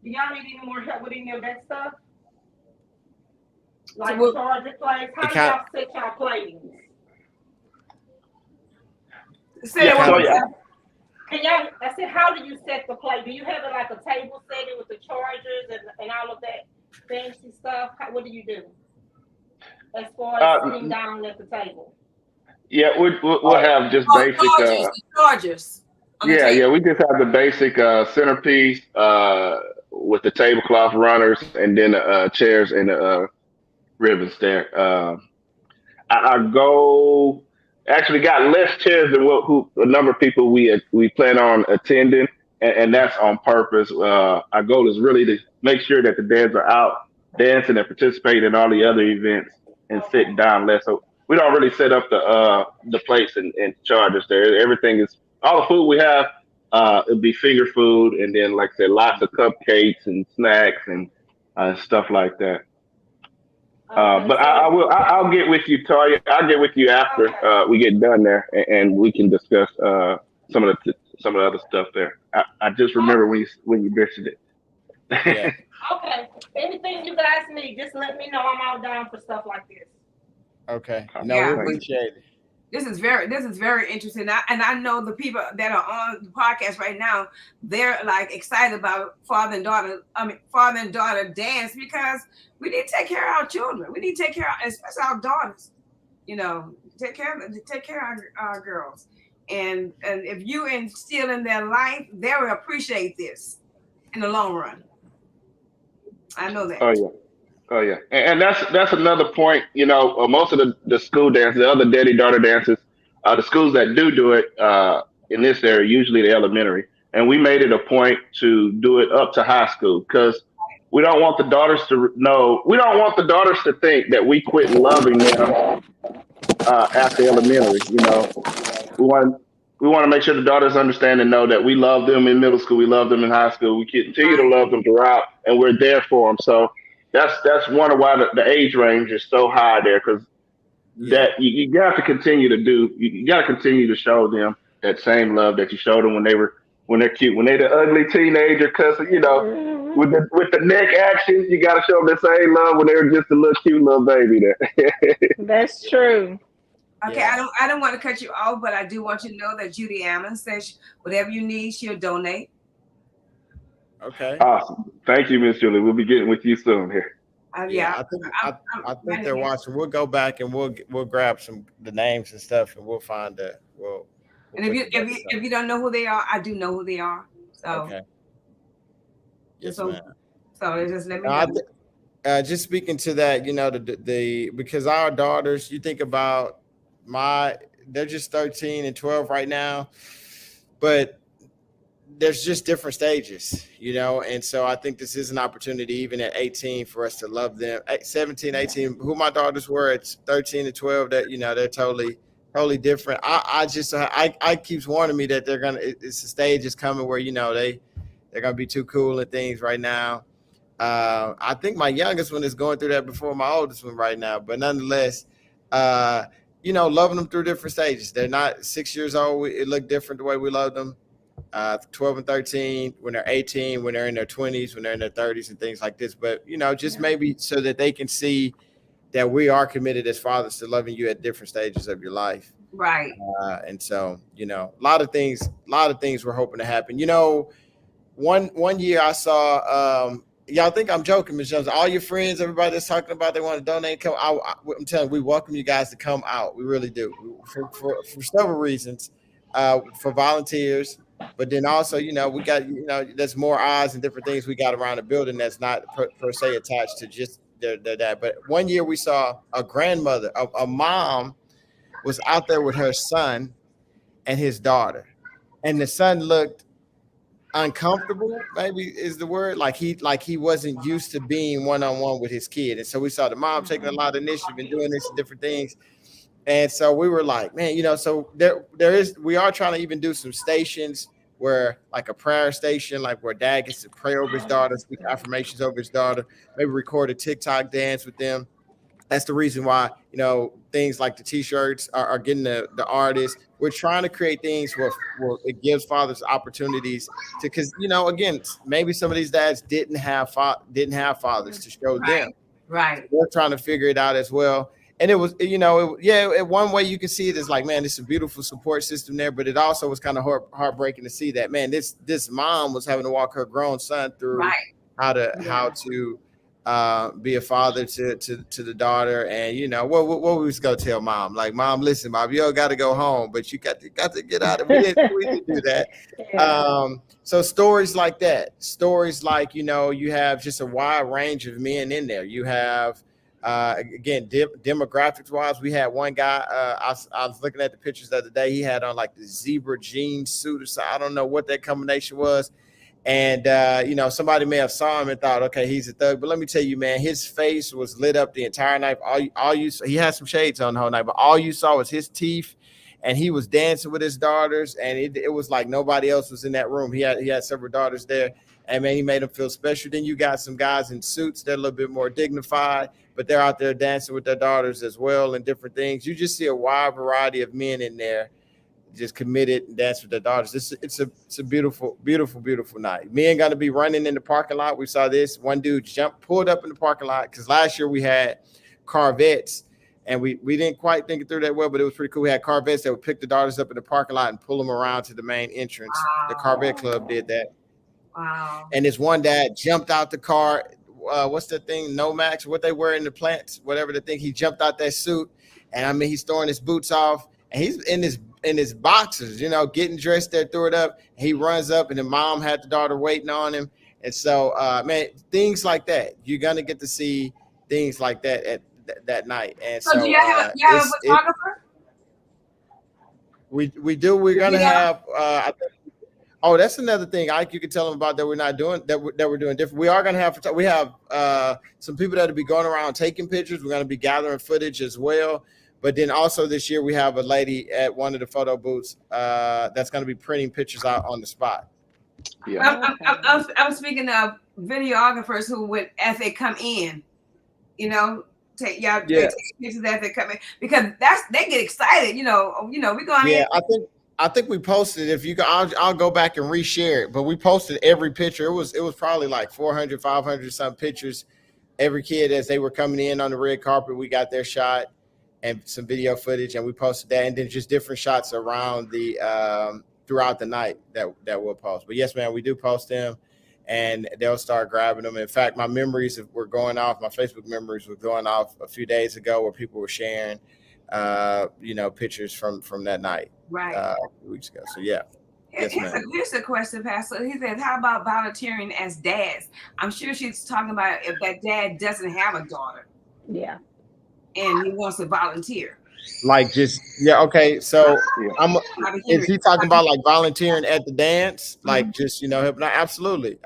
Do y'all need any more help with any of that stuff? Like charger plates? How do y'all set y'all platings? I said, how do you set the plate? Do you have it like a table setting with the chargers and all of that fancy stuff? What do you do as far as sitting down at the table? Yeah, we'll have just basic chargers. Yeah, we just have the basic centerpiece with the tablecloth runners and then the chairs and the ribbons there. Our goal actually got less chairs than a number of people we plan on attending, and that's on purpose. Our goal is really to make sure that the dads are out dancing and participating in all the other events and sitting down less. So we don't really set up the plates and chargers there. Everything is all the food we have. It'll be finger food, and then like I said, lots of cupcakes and snacks and stuff like that. But I'll get with you, Toya. I'll get with you after we get done there, and we can discuss some of the other stuff there. I just remember when you mentioned it. Yeah. Okay. Anything you guys need, just let me know. I'm all down for stuff like this. Okay. No, we appreciate it. This is very interesting. And I know the people that are on the podcast right now, they're like excited about father and daughter dance, because we need to take care of our children. We need to take care of, especially our daughters. take care of our girls. And if you instill in their life, they will appreciate this in the long run. I know that. Oh yeah. Oh yeah, and that's another point. Most of the school dances, the other daddy daughter dances, the schools that do it in this area, usually the elementary, and we made it a point to do it up to high school because we don't want the daughters to think that we quit loving them after elementary. We want we want to make sure the daughters understand and know that we love them in middle school, we love them in high school, we continue to love them throughout, and we're there for them. So that's one of why the age range is so high there, because that you got to continue to you got to continue to show them that same love that you showed them when they're cute, when they're the ugly teenager cussing, Mhm. with the neck action, you got to show them the same love when they're just a little cute little baby there. That's true. Okay, Yeah. I don't want to cut you off, but I do want you to know that Judy Ammon says whatever you need, she'll donate. Okay. Awesome. Thank you, Miss Julie. We'll be getting with you soon here. Yeah, Yeah, I think they're watching. We'll go back and we'll grab the names and stuff, and we'll find we'll and put if together you something. if you don't know who they are, I do know who they are. So Okay. Yes, so ma'am. so just let me No, know. just speaking to that, the because our daughters, you think about they're just 13 and 12 right now, but there's just different stages, and so I think this is an opportunity even at 18 for us to love them. 17, 18, who my daughters were at 13 and 12, that they're totally different. I keeps warning me that it's a stage is coming where they're gonna be too cool and things right now. I think my youngest one is going through that before my oldest one right now, but nonetheless, loving them through different stages. They're not 6 years old. It looked different the way we love them. 12 and 13, when they're 18, when they're in their 20s, when they're in their 30s and things like this. But, just maybe so that they can see that we are committed as fathers to loving you at different stages of your life. Right. And so, a lot of things we're hoping to happen. One year I saw, y'all think I'm joking, Ms. Jones. All your friends, everybody that's talking about they want to donate, come out. I'm telling you, we welcome you guys to come out. We really do, for several reasons, for volunteers. But then also, we got, there's more eyes and different things we got around the building that's not per se attached to just their dad. But one year we saw a grandmother, a mom was out there with her son and his daughter. And the son looked uncomfortable, maybe is the word, like he wasn't used to being one-on-one with his kid. And so we saw the mom taking a lot of initiative and doing this and different things. And so we were like, man, so we are trying to even do some stations where, like a prayer station, like where dad gets to pray over his daughter, speak affirmations over his daughter, maybe record a TikTok dance with them. That's the reason why, things like the t-shirts are getting the artists. We're trying to create things where it gives fathers opportunities to, because, again, maybe some of these dads didn't have fathers to show them. Right. We're trying to figure it out as well. And it was, one way you can see it is like, man, it's a beautiful support system there, but it also was kind of heartbreaking to see that, man, this mom was having to walk her grown son through how to be a father to the daughter. And what we was gonna tell mom, like, mom, listen, mom, you all got to go home, but you got to get out of it. We didn't do that. Yeah. So stories like that, you have just a wide range of men in there. You have again, demographics wise, we had one guy, I was looking at the pictures the other day, he had on like the zebra jean suit or so, I don't know what that combination was. And somebody may have saw him and thought, okay, he's a thug. But let me tell you, man, his face was lit up the entire night. He had some shades on the whole night, but all you saw was his teeth, and he was dancing with his daughters, and it was like nobody else was in that room. He had several daughters there, and man, he made them feel special. Then you got some guys in suits that are a little bit more dignified, but they're out there dancing with their daughters as well and different things. You just see a wide variety of men in there just committed and dance with their daughters. It's a beautiful, beautiful, beautiful night. Men gonna be running in the parking lot. We saw this one dude pulled up in the parking lot, because last year we had Corvettes, and we didn't quite think it through that well, but it was pretty cool. We had Corvettes that would pick the daughters up in the parking lot and pull them around to the main entrance. Wow. The Corvette Club did that. Wow. And this one dad jumped out the car. What's the thing? Nomax, what they wear in the plants, whatever the thing. He jumped out that suit And I mean, he's throwing his boots off, and he's in his boxers, you know, getting dressed there, threw it up. He runs up, and the mom had the daughter waiting on him. And so, man, things like that, you're gonna get to see things like that at that night. And So do so, you have a photographer? We do. We're gonna Yeah. have. Oh, that's another thing. You can tell them about that. We're not doing that. We're doing different. We are gonna have. We have some people that'll be going around taking pictures. We're gonna be gathering footage as well. But then also this year we have a lady at one of the photo booths that's gonna be printing pictures out on the spot. Yeah. I'm speaking of videographers who would, as they come in, you know, take pictures as they come in, because they get excited, you know, we're going in. I think we posted, if you go, I'll go back and reshare it, but we posted every picture. It was probably like 400, 500 some pictures. Every kid as they were coming in on the red carpet, we got their shot and some video footage, and we posted that, and then just different shots around the throughout the night that we'll post. But yes, man, we do post them, and they'll start grabbing them. In fact, my memories were going off. My Facebook memories were going off a few days ago, where people were sharing, pictures from that night, right, a few weeks ago. So yeah. Yes, here's a question, Pastor. He said, "How about volunteering as dads?" I'm sure she's talking about if that dad doesn't have a daughter, yeah, and he wants to volunteer. Like okay. So is he talking about like volunteering at the dance? Like just helping out? Absolutely.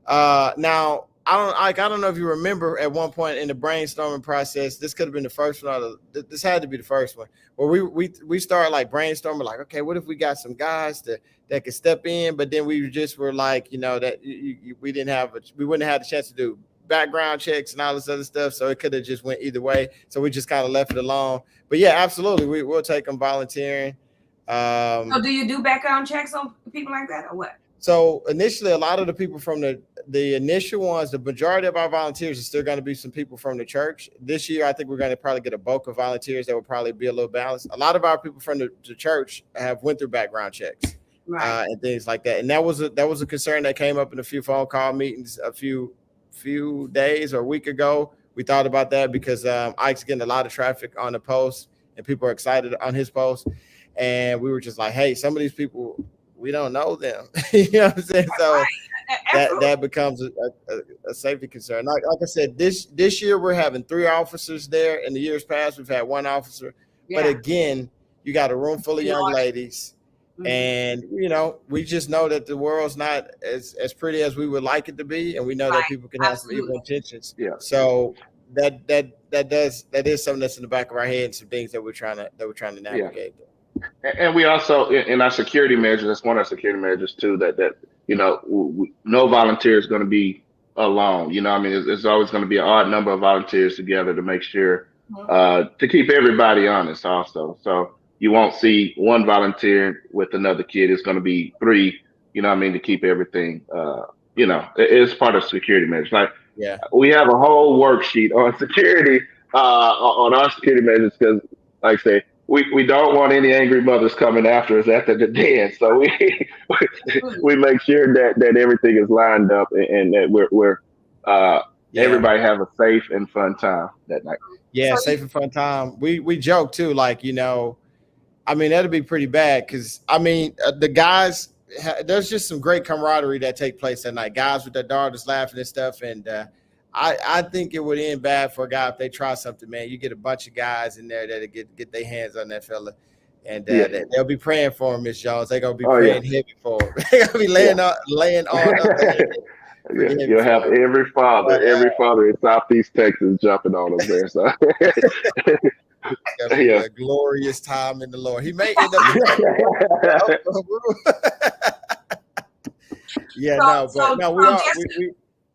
Now I don't know if you remember at one point in the brainstorming process, this could have been the first one. This had to be the first one where we started like brainstorming, like, okay, what if we got some guys that could step in, but then we just were like, that we wouldn't have had the chance to do background checks and all this other stuff, so it could have just went either way. So we just kind of left it alone. But yeah, absolutely, we'll take them volunteering. So do you do background checks on people like that, or what? So initially, a lot of the people from the initial ones, the majority of our volunteers are still going to be some people from the church. This year, I think we're going to probably get a bulk of volunteers that will probably be a little balanced. A lot of our people from the church have went through background checks, right, and things like that. And that was a concern that came up in a few phone call meetings a few days or a week ago. We thought about that because Ike's getting a lot of traffic on the post, and people are excited on his post. And we were just like, hey, some of these people, we don't know them. You know what I'm saying? So that becomes a safety concern. Like I said, this year we're having 3 officers there. In the years past, we've had 1 officer. Yeah. But again, you got a room full of young ladies. Mm-hmm. And we just know that the world's not as pretty as we would like it to be, and we know that people can have some evil intentions. Yeah. So that is something that's in the back of our head, and some things that we're trying to navigate. Yeah. And we also, in our security measures, that's one of our security measures too, that no volunteer is going to be alone. It's always going to be an odd number of volunteers together to make sure to keep everybody honest also. So you won't see one volunteer with another kid. It's going to be 3, to keep everything, it's part of security measures. Like, we have a whole worksheet on security, on our security measures, because, like I say, we don't want any angry mothers coming after us after the dance. So we make sure that everything is lined up, and that we're everybody have a safe and fun time that night. Yeah, safe and fun time. We joke too, like, that'd be pretty bad because the guys, there's just some great camaraderie that take place that night. Guys with their daughters laughing and stuff, and I think it would end bad for a guy if they try something, man. You get a bunch of guys in there that get their hands on that fella, and they'll be praying for him, Miss Jones. They're gonna be praying heavy for him. They're gonna be laying on You'll have every father in Southeast Texas jumping on them there. So a glorious time in the Lord. He may end up.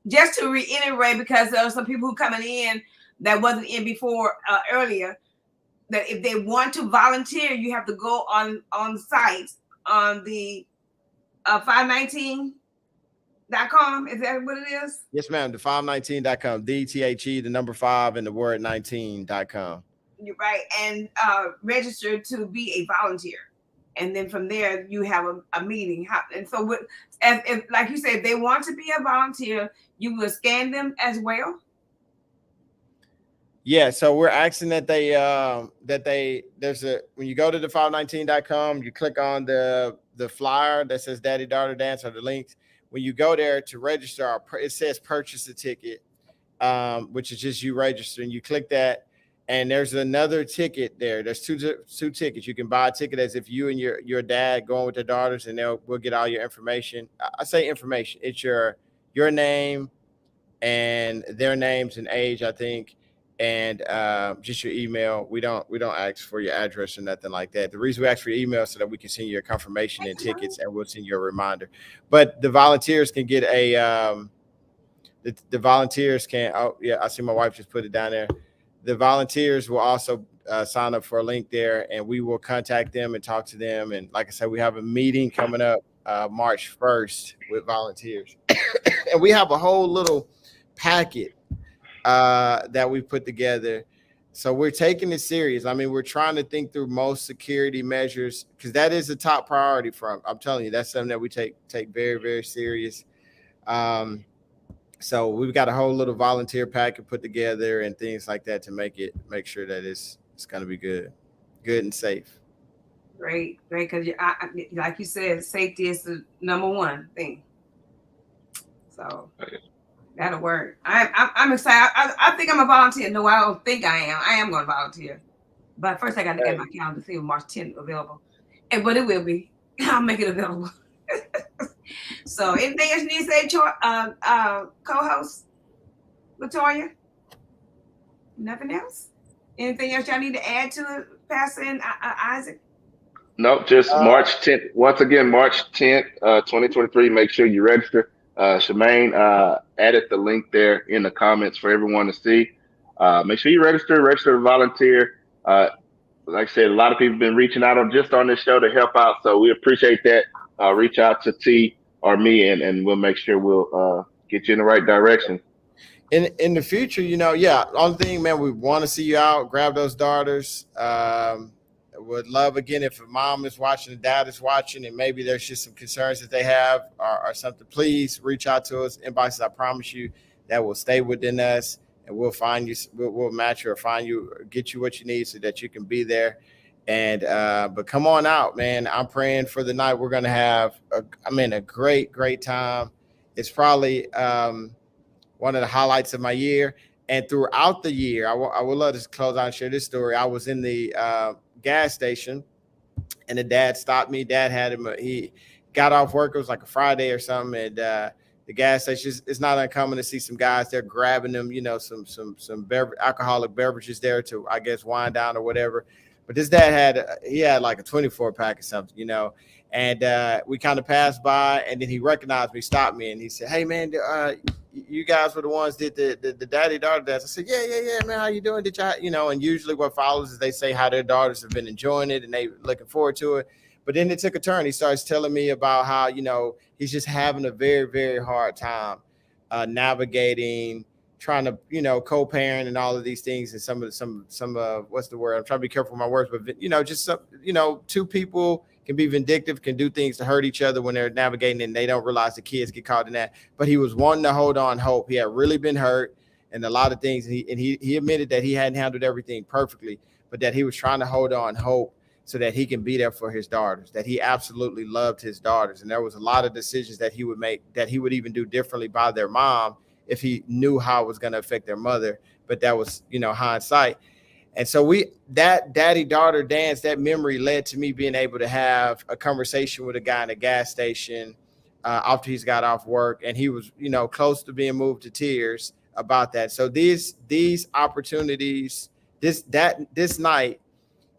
Just to reiterate, because there are some people who coming in that wasn't in before earlier, that if they want to volunteer, you have to go on site on the 519.com. Is that what it is? Yes, ma'am. The 519.com. DTHE, the number 5 and the word 19.com. You're right. And register to be a volunteer. And then from there, you have a meeting. And so, like you said, if they want to be a volunteer, you will scan them as well? Yeah, so we're asking that there's a when you go to the519.com, you click on the flyer that says Daddy Daughter Dance or the links. When you go there to register, it says purchase a ticket, which is just you registering. You click that, and there's another ticket there. There's two tickets. You can buy a ticket as if you and your dad going with their daughters, and we'll get all your information. I say information. It's your name and their names and age, I think, and just your email. We don't ask for your address or nothing like that. The reason we ask for your email is so that we can send you a confirmation and tickets, and we'll send you a reminder. But the volunteers can get a the volunteers can. Oh yeah, I see my wife just put it down there. The volunteers will also sign up for a link there, and we will contact them and talk to them. And like I said, we have a meeting coming up March 1st with volunteers, and we have a whole little packet that we put together. So we're taking it serious. I mean, we're trying to think through most security measures because that is a top priority for them. I'm telling you, that's something that we take very, very serious. So we've got a whole little volunteer packet put together and things like that to make sure that it's going to be good and safe. Great, because like you said, safety is the number one thing. So that'll work. I'm excited. I think I'm a volunteer. No, I don't think I am. I am going to volunteer. But first I got to get my calendar to see if March 10th available. But it will be. I'll make it available. So anything else you need to say, co-host Latoya? Nothing else? Anything else y'all need to add to it, Pastor and Isaac? Nope, just March 10th. Once again, March 10th, 2023. Make sure you register. Shemaine added the link there in the comments for everyone to see. Make sure you register to volunteer. Like I said, a lot of people have been reaching out on this show to help out. So we appreciate that. Reach out to T or me and we'll make sure we'll get you in the right direction. In the future, only thing, man, we want to see you out, grab those daughters. Would love, again, if a mom is watching, a dad is watching, and maybe there's just some concerns that they have or something, please reach out to us. Inboxes, I promise you, that will stay within us, and we'll find you, we'll match you or find you, or get you what you need so that you can be there. And but come on out, man. I'm praying for the night. We're going to have a great time. It's probably one of the highlights of my year. And throughout the year, I would love to close out and share this story. I was in the gas station, and the dad stopped me. Dad had him. He got off work. It was like a Friday or something, and the gas station. It's not uncommon to see some guys there grabbing them, some alcoholic beverages there to, I guess, wind down or whatever. But this dad had like a 24 pack or something, and we kind of passed by, and then he recognized me, stopped me, and he said, "Hey man, you guys were the ones did the daddy daughter dance." I said, yeah, man, how you doing? Did y'all, and usually what follows is they say how their daughters have been enjoying it and they looking forward to it. But then it took a turn. He starts telling me about how, he's just having a very, very hard time navigating, trying to, co-parent and all of these things. And some what's the word? I'm trying to be careful with my words, but just some, two people can be vindictive, can do things to hurt each other when they're navigating, and they don't realize the kids get caught in that. But he was wanting to hold on hope. He had really been hurt and a lot of things. And he admitted that he hadn't handled everything perfectly, but that he was trying to hold on hope so that he can be there for his daughters, that he absolutely loved his daughters. And there was a lot of decisions that he would make that he would even do differently by their mom if he knew how it was going to affect their mother. But that was, hindsight. And so that daddy-daughter dance, that memory led to me being able to have a conversation with a guy in a gas station after he's got off work. And he was, close to being moved to tears about that. So these opportunities, this night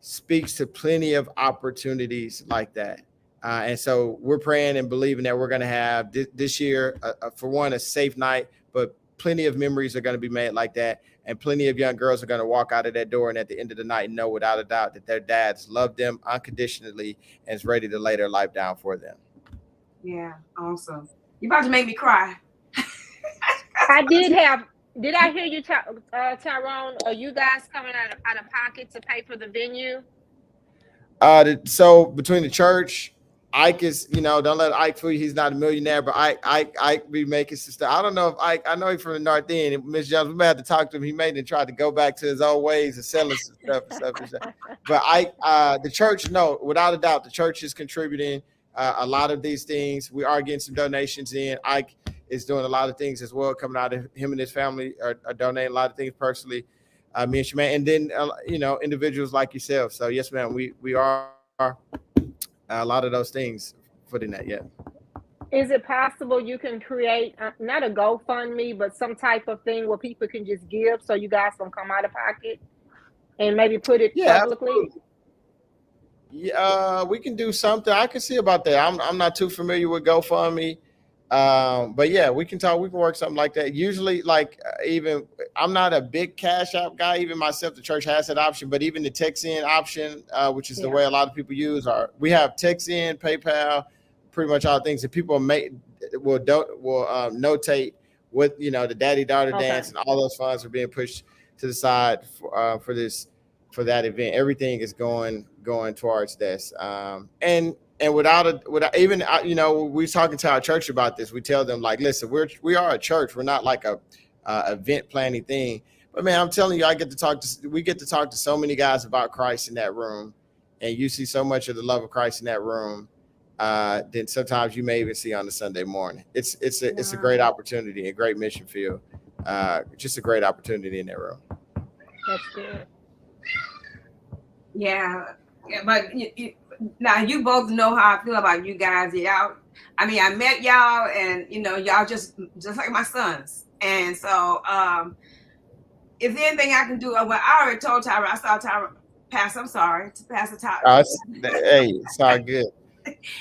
speaks to plenty of opportunities like that. And so we're praying and believing that we're going to have this year, for one, a safe night, but plenty of memories are going to be made like that. And plenty of young girls are going to walk out of that door and at the end of the night know without a doubt that their dads love them unconditionally and is ready to lay their life down for them. Yeah, awesome. You're about to make me cry. Did I hear you, Tyrone? Are you guys coming out of pocket to pay for the venue? So between the church Ike is, don't let Ike fool you. He's not a millionaire, but Ike be making some stuff. I don't know if Ike, I know he's from the North End. Miss Jones, we may have to talk to him. He may have tried to go back to his old ways of selling some stuff and stuff. But Ike, the church, no, without a doubt, the church is contributing a lot of these things. We are getting some donations in. Ike is doing a lot of things as well, coming out of him and his family are donating a lot of things personally. Me and Shemaine, and then individuals like yourself. So yes, ma'am, we are a lot of those things put in that. Yeah. Is it possible you can create not a GoFundMe, but some type of thing where people can just give so you guys don't come out of pocket and maybe put it publicly? Absolutely. Yeah, we can do something. I can see about that. I'm not too familiar with GoFundMe. But yeah, we can talk. We can work something like that. Usually, even I'm not a big Cash App guy. Even myself, the church has that option. But even the text in option, which is the way a lot of people use, we have text in, PayPal, pretty much all things that people will notate with the daddy daughter dance, and all those funds are being pushed to the side for that event. Everything is going towards this, and without even we're talking to our church about this. We tell them, like, listen, we are a church. We're not like a event planning thing. But man, I'm telling you, we get to talk to so many guys about Christ in that room, and you see so much of the love of Christ in that room than sometimes you may even see on a Sunday morning. It's a great opportunity, a great mission field. Just a great opportunity in that room. That's good. Yeah, but now you both know how I feel about you guys. Y'all, I mean, I met y'all, and y'all just like my sons. And so, if there's anything I can do, I already told Tyra. I saw Tyra pass. I'm sorry to pass the time. Hey, it's all good.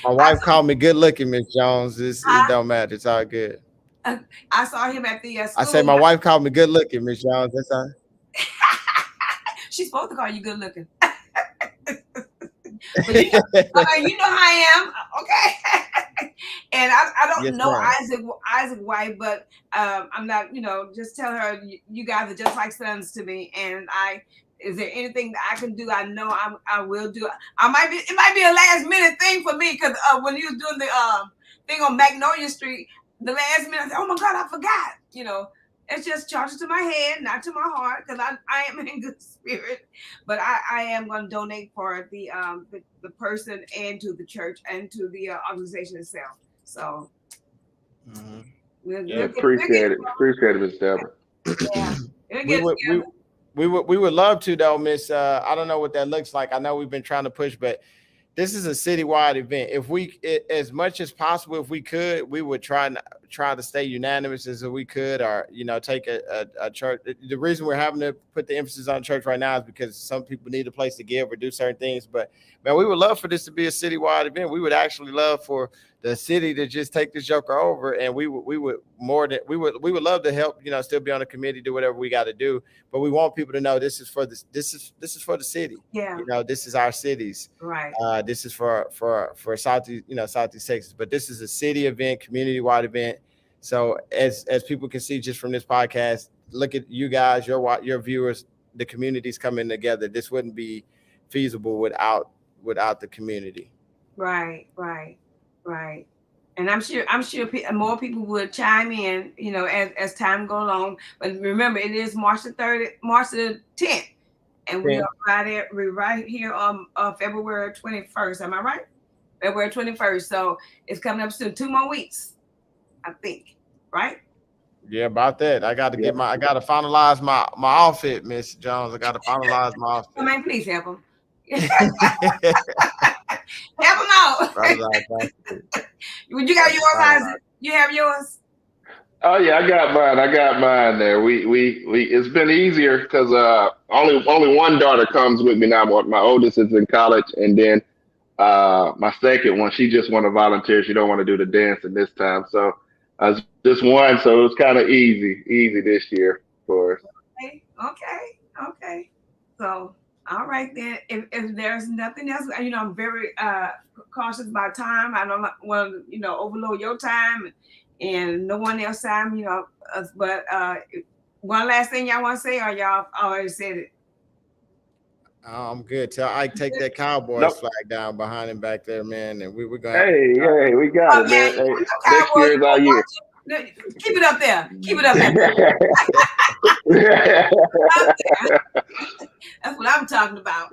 My wife called me good looking, Miss Jones. It don't matter. It's all good. I saw him at the school. I said my wife called me good looking, Miss Jones. That's all. She's supposed to call you good looking. But you know how I am, okay? And I don't know Isaac White, but I'm not, just tell her you guys are just like sons to me. And is there anything that I can do? I know I will do. It might be a last minute thing for me, because when you was doing the thing on Magnolia Street, the last minute I said, oh my God, I forgot. It's just charged to my head, not to my heart, because I am in good spirit. But I am going to donate for the person, and to the church, and to the organization itself. So appreciate it. Appreciate it, Ms. Deborah. Yeah. We would love to, though, Miss. I don't know what that looks like. I know we've been trying to push, but this is a citywide event. If as much as possible, if we could, we would try to stay unanimous as we could, or take a church. The reason we're having to put the emphasis on church right now is because some people need a place to give or do certain things. But man, we would love for this to be a citywide event. We would actually love for the city to just take this joker over, and we would love to help. Still be on the committee, do whatever we got to do. But we want people to know this is for for the city. Yeah. This is our cities. Right. This is for Southeast Texas, but this is a city event, community-wide event. So as people can see just from this podcast, look at you guys, your viewers, the communities coming together. This wouldn't be feasible without the community. Right. And I'm sure more people would chime in, as time goes along. But remember, it is March the 10th. And we're right here on February 21st. Am I right? February 21st. So it's coming up soon. 2 more weeks, I think. Right? Yeah, about that. I got to finalize my outfit, Miss Jones. I got to finalize my outfit. Oh, man, please help him. Help him out. You got yours, Isaac? You have yours? Oh yeah, I got mine there. We it's been easier because only one daughter comes with me now. My oldest is in college, and then my second one, she just want to volunteer. She don't want to do the dancing this time, so just one. So it was kind of easy this year for us. Okay. So all right then. If there's nothing else, I'm very cautious about time. I don't want to overload your time. And no one else time, but one last thing y'all want to say, or y'all already said it? Oh, I'm good. Tell Ike take that Cowboys Nope. flag down behind him back there, man. And we're gonna have Hey, hey, we got Oh it, yeah, man. Hey, you know next Cowboys, year is our year. keep it up there. Keep it up there. That's what I'm talking about.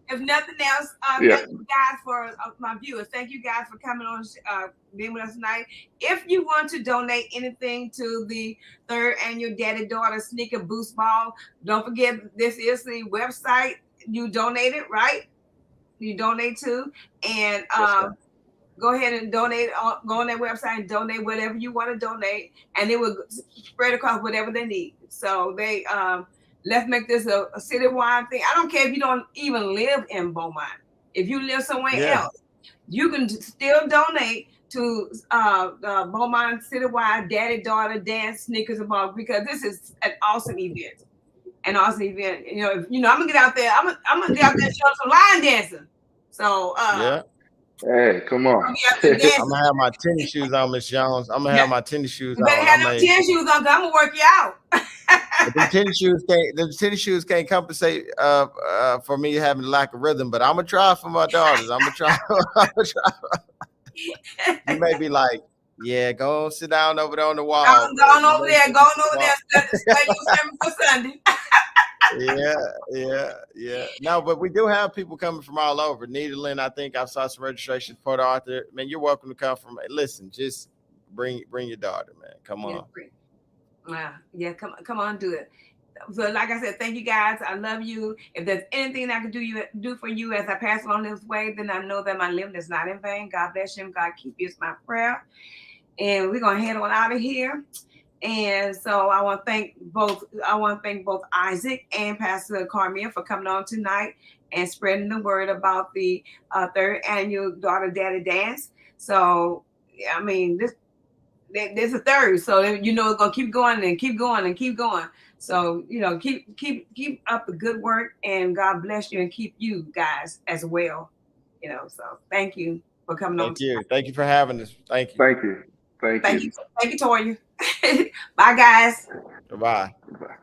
If nothing else, Yeah. thank you guys for my viewers. Thank you guys for coming on, being with us tonight. If you want to donate anything to the 3rd annual Daddy Daughter Sneaker Boost Ball, don't forget this is the website you donated, right? You donate to, and go ahead and donate. Go on that website and donate whatever you want to donate, and it will spread across whatever they need. So they let's make this a citywide thing. I don't care if you don't even live in Beaumont. If you live somewhere else, you can still donate to Beaumont Citywide Daddy Daughter Dance Sneakers and Ball, because this is an awesome event. An awesome event. I'm gonna get out there. I'm gonna get out there and show some line dancing. So yeah. Hey, come on. I'm gonna have my tennis shoes on, Miss Jones. I'm gonna have my tennis shoes you better on. have them tennis shoes on, 'cause I'm gonna work you out. But the tennis shoes can't compensate for me having a lack of rhythm. But I'm gonna try for my daughters. I'm gonna try. You may be like, yeah, go sit down over there on the wall. Go on over there. Study your sermon for Sunday. Yeah. No, but we do have people coming from all over. Nederland, I think I saw some registration. Port Arthur, man, you're welcome to come from. Listen, just bring your daughter, man. Come on. Yeah, come on, do it. So, like I said, thank you guys. I love you. If there's anything I can do for you as I pass along this way, then I know that my living is not in vain. God bless you. God keep you. It's my prayer. And we're gonna head on out of here. And so I want to thank both Isaac and Pastor Carmia for coming on tonight and spreading the word about the 3rd annual Daughter Daddy Dance. So I mean, there's a 3rd, so it's gonna keep going and keep going and keep going. So keep up the good work, and God bless you and keep you guys as well. So thank you for coming on. Thank you for having us. Thank you. Thank you. Thank you. Thank you, Toya. Bye, guys. Goodbye. Bye.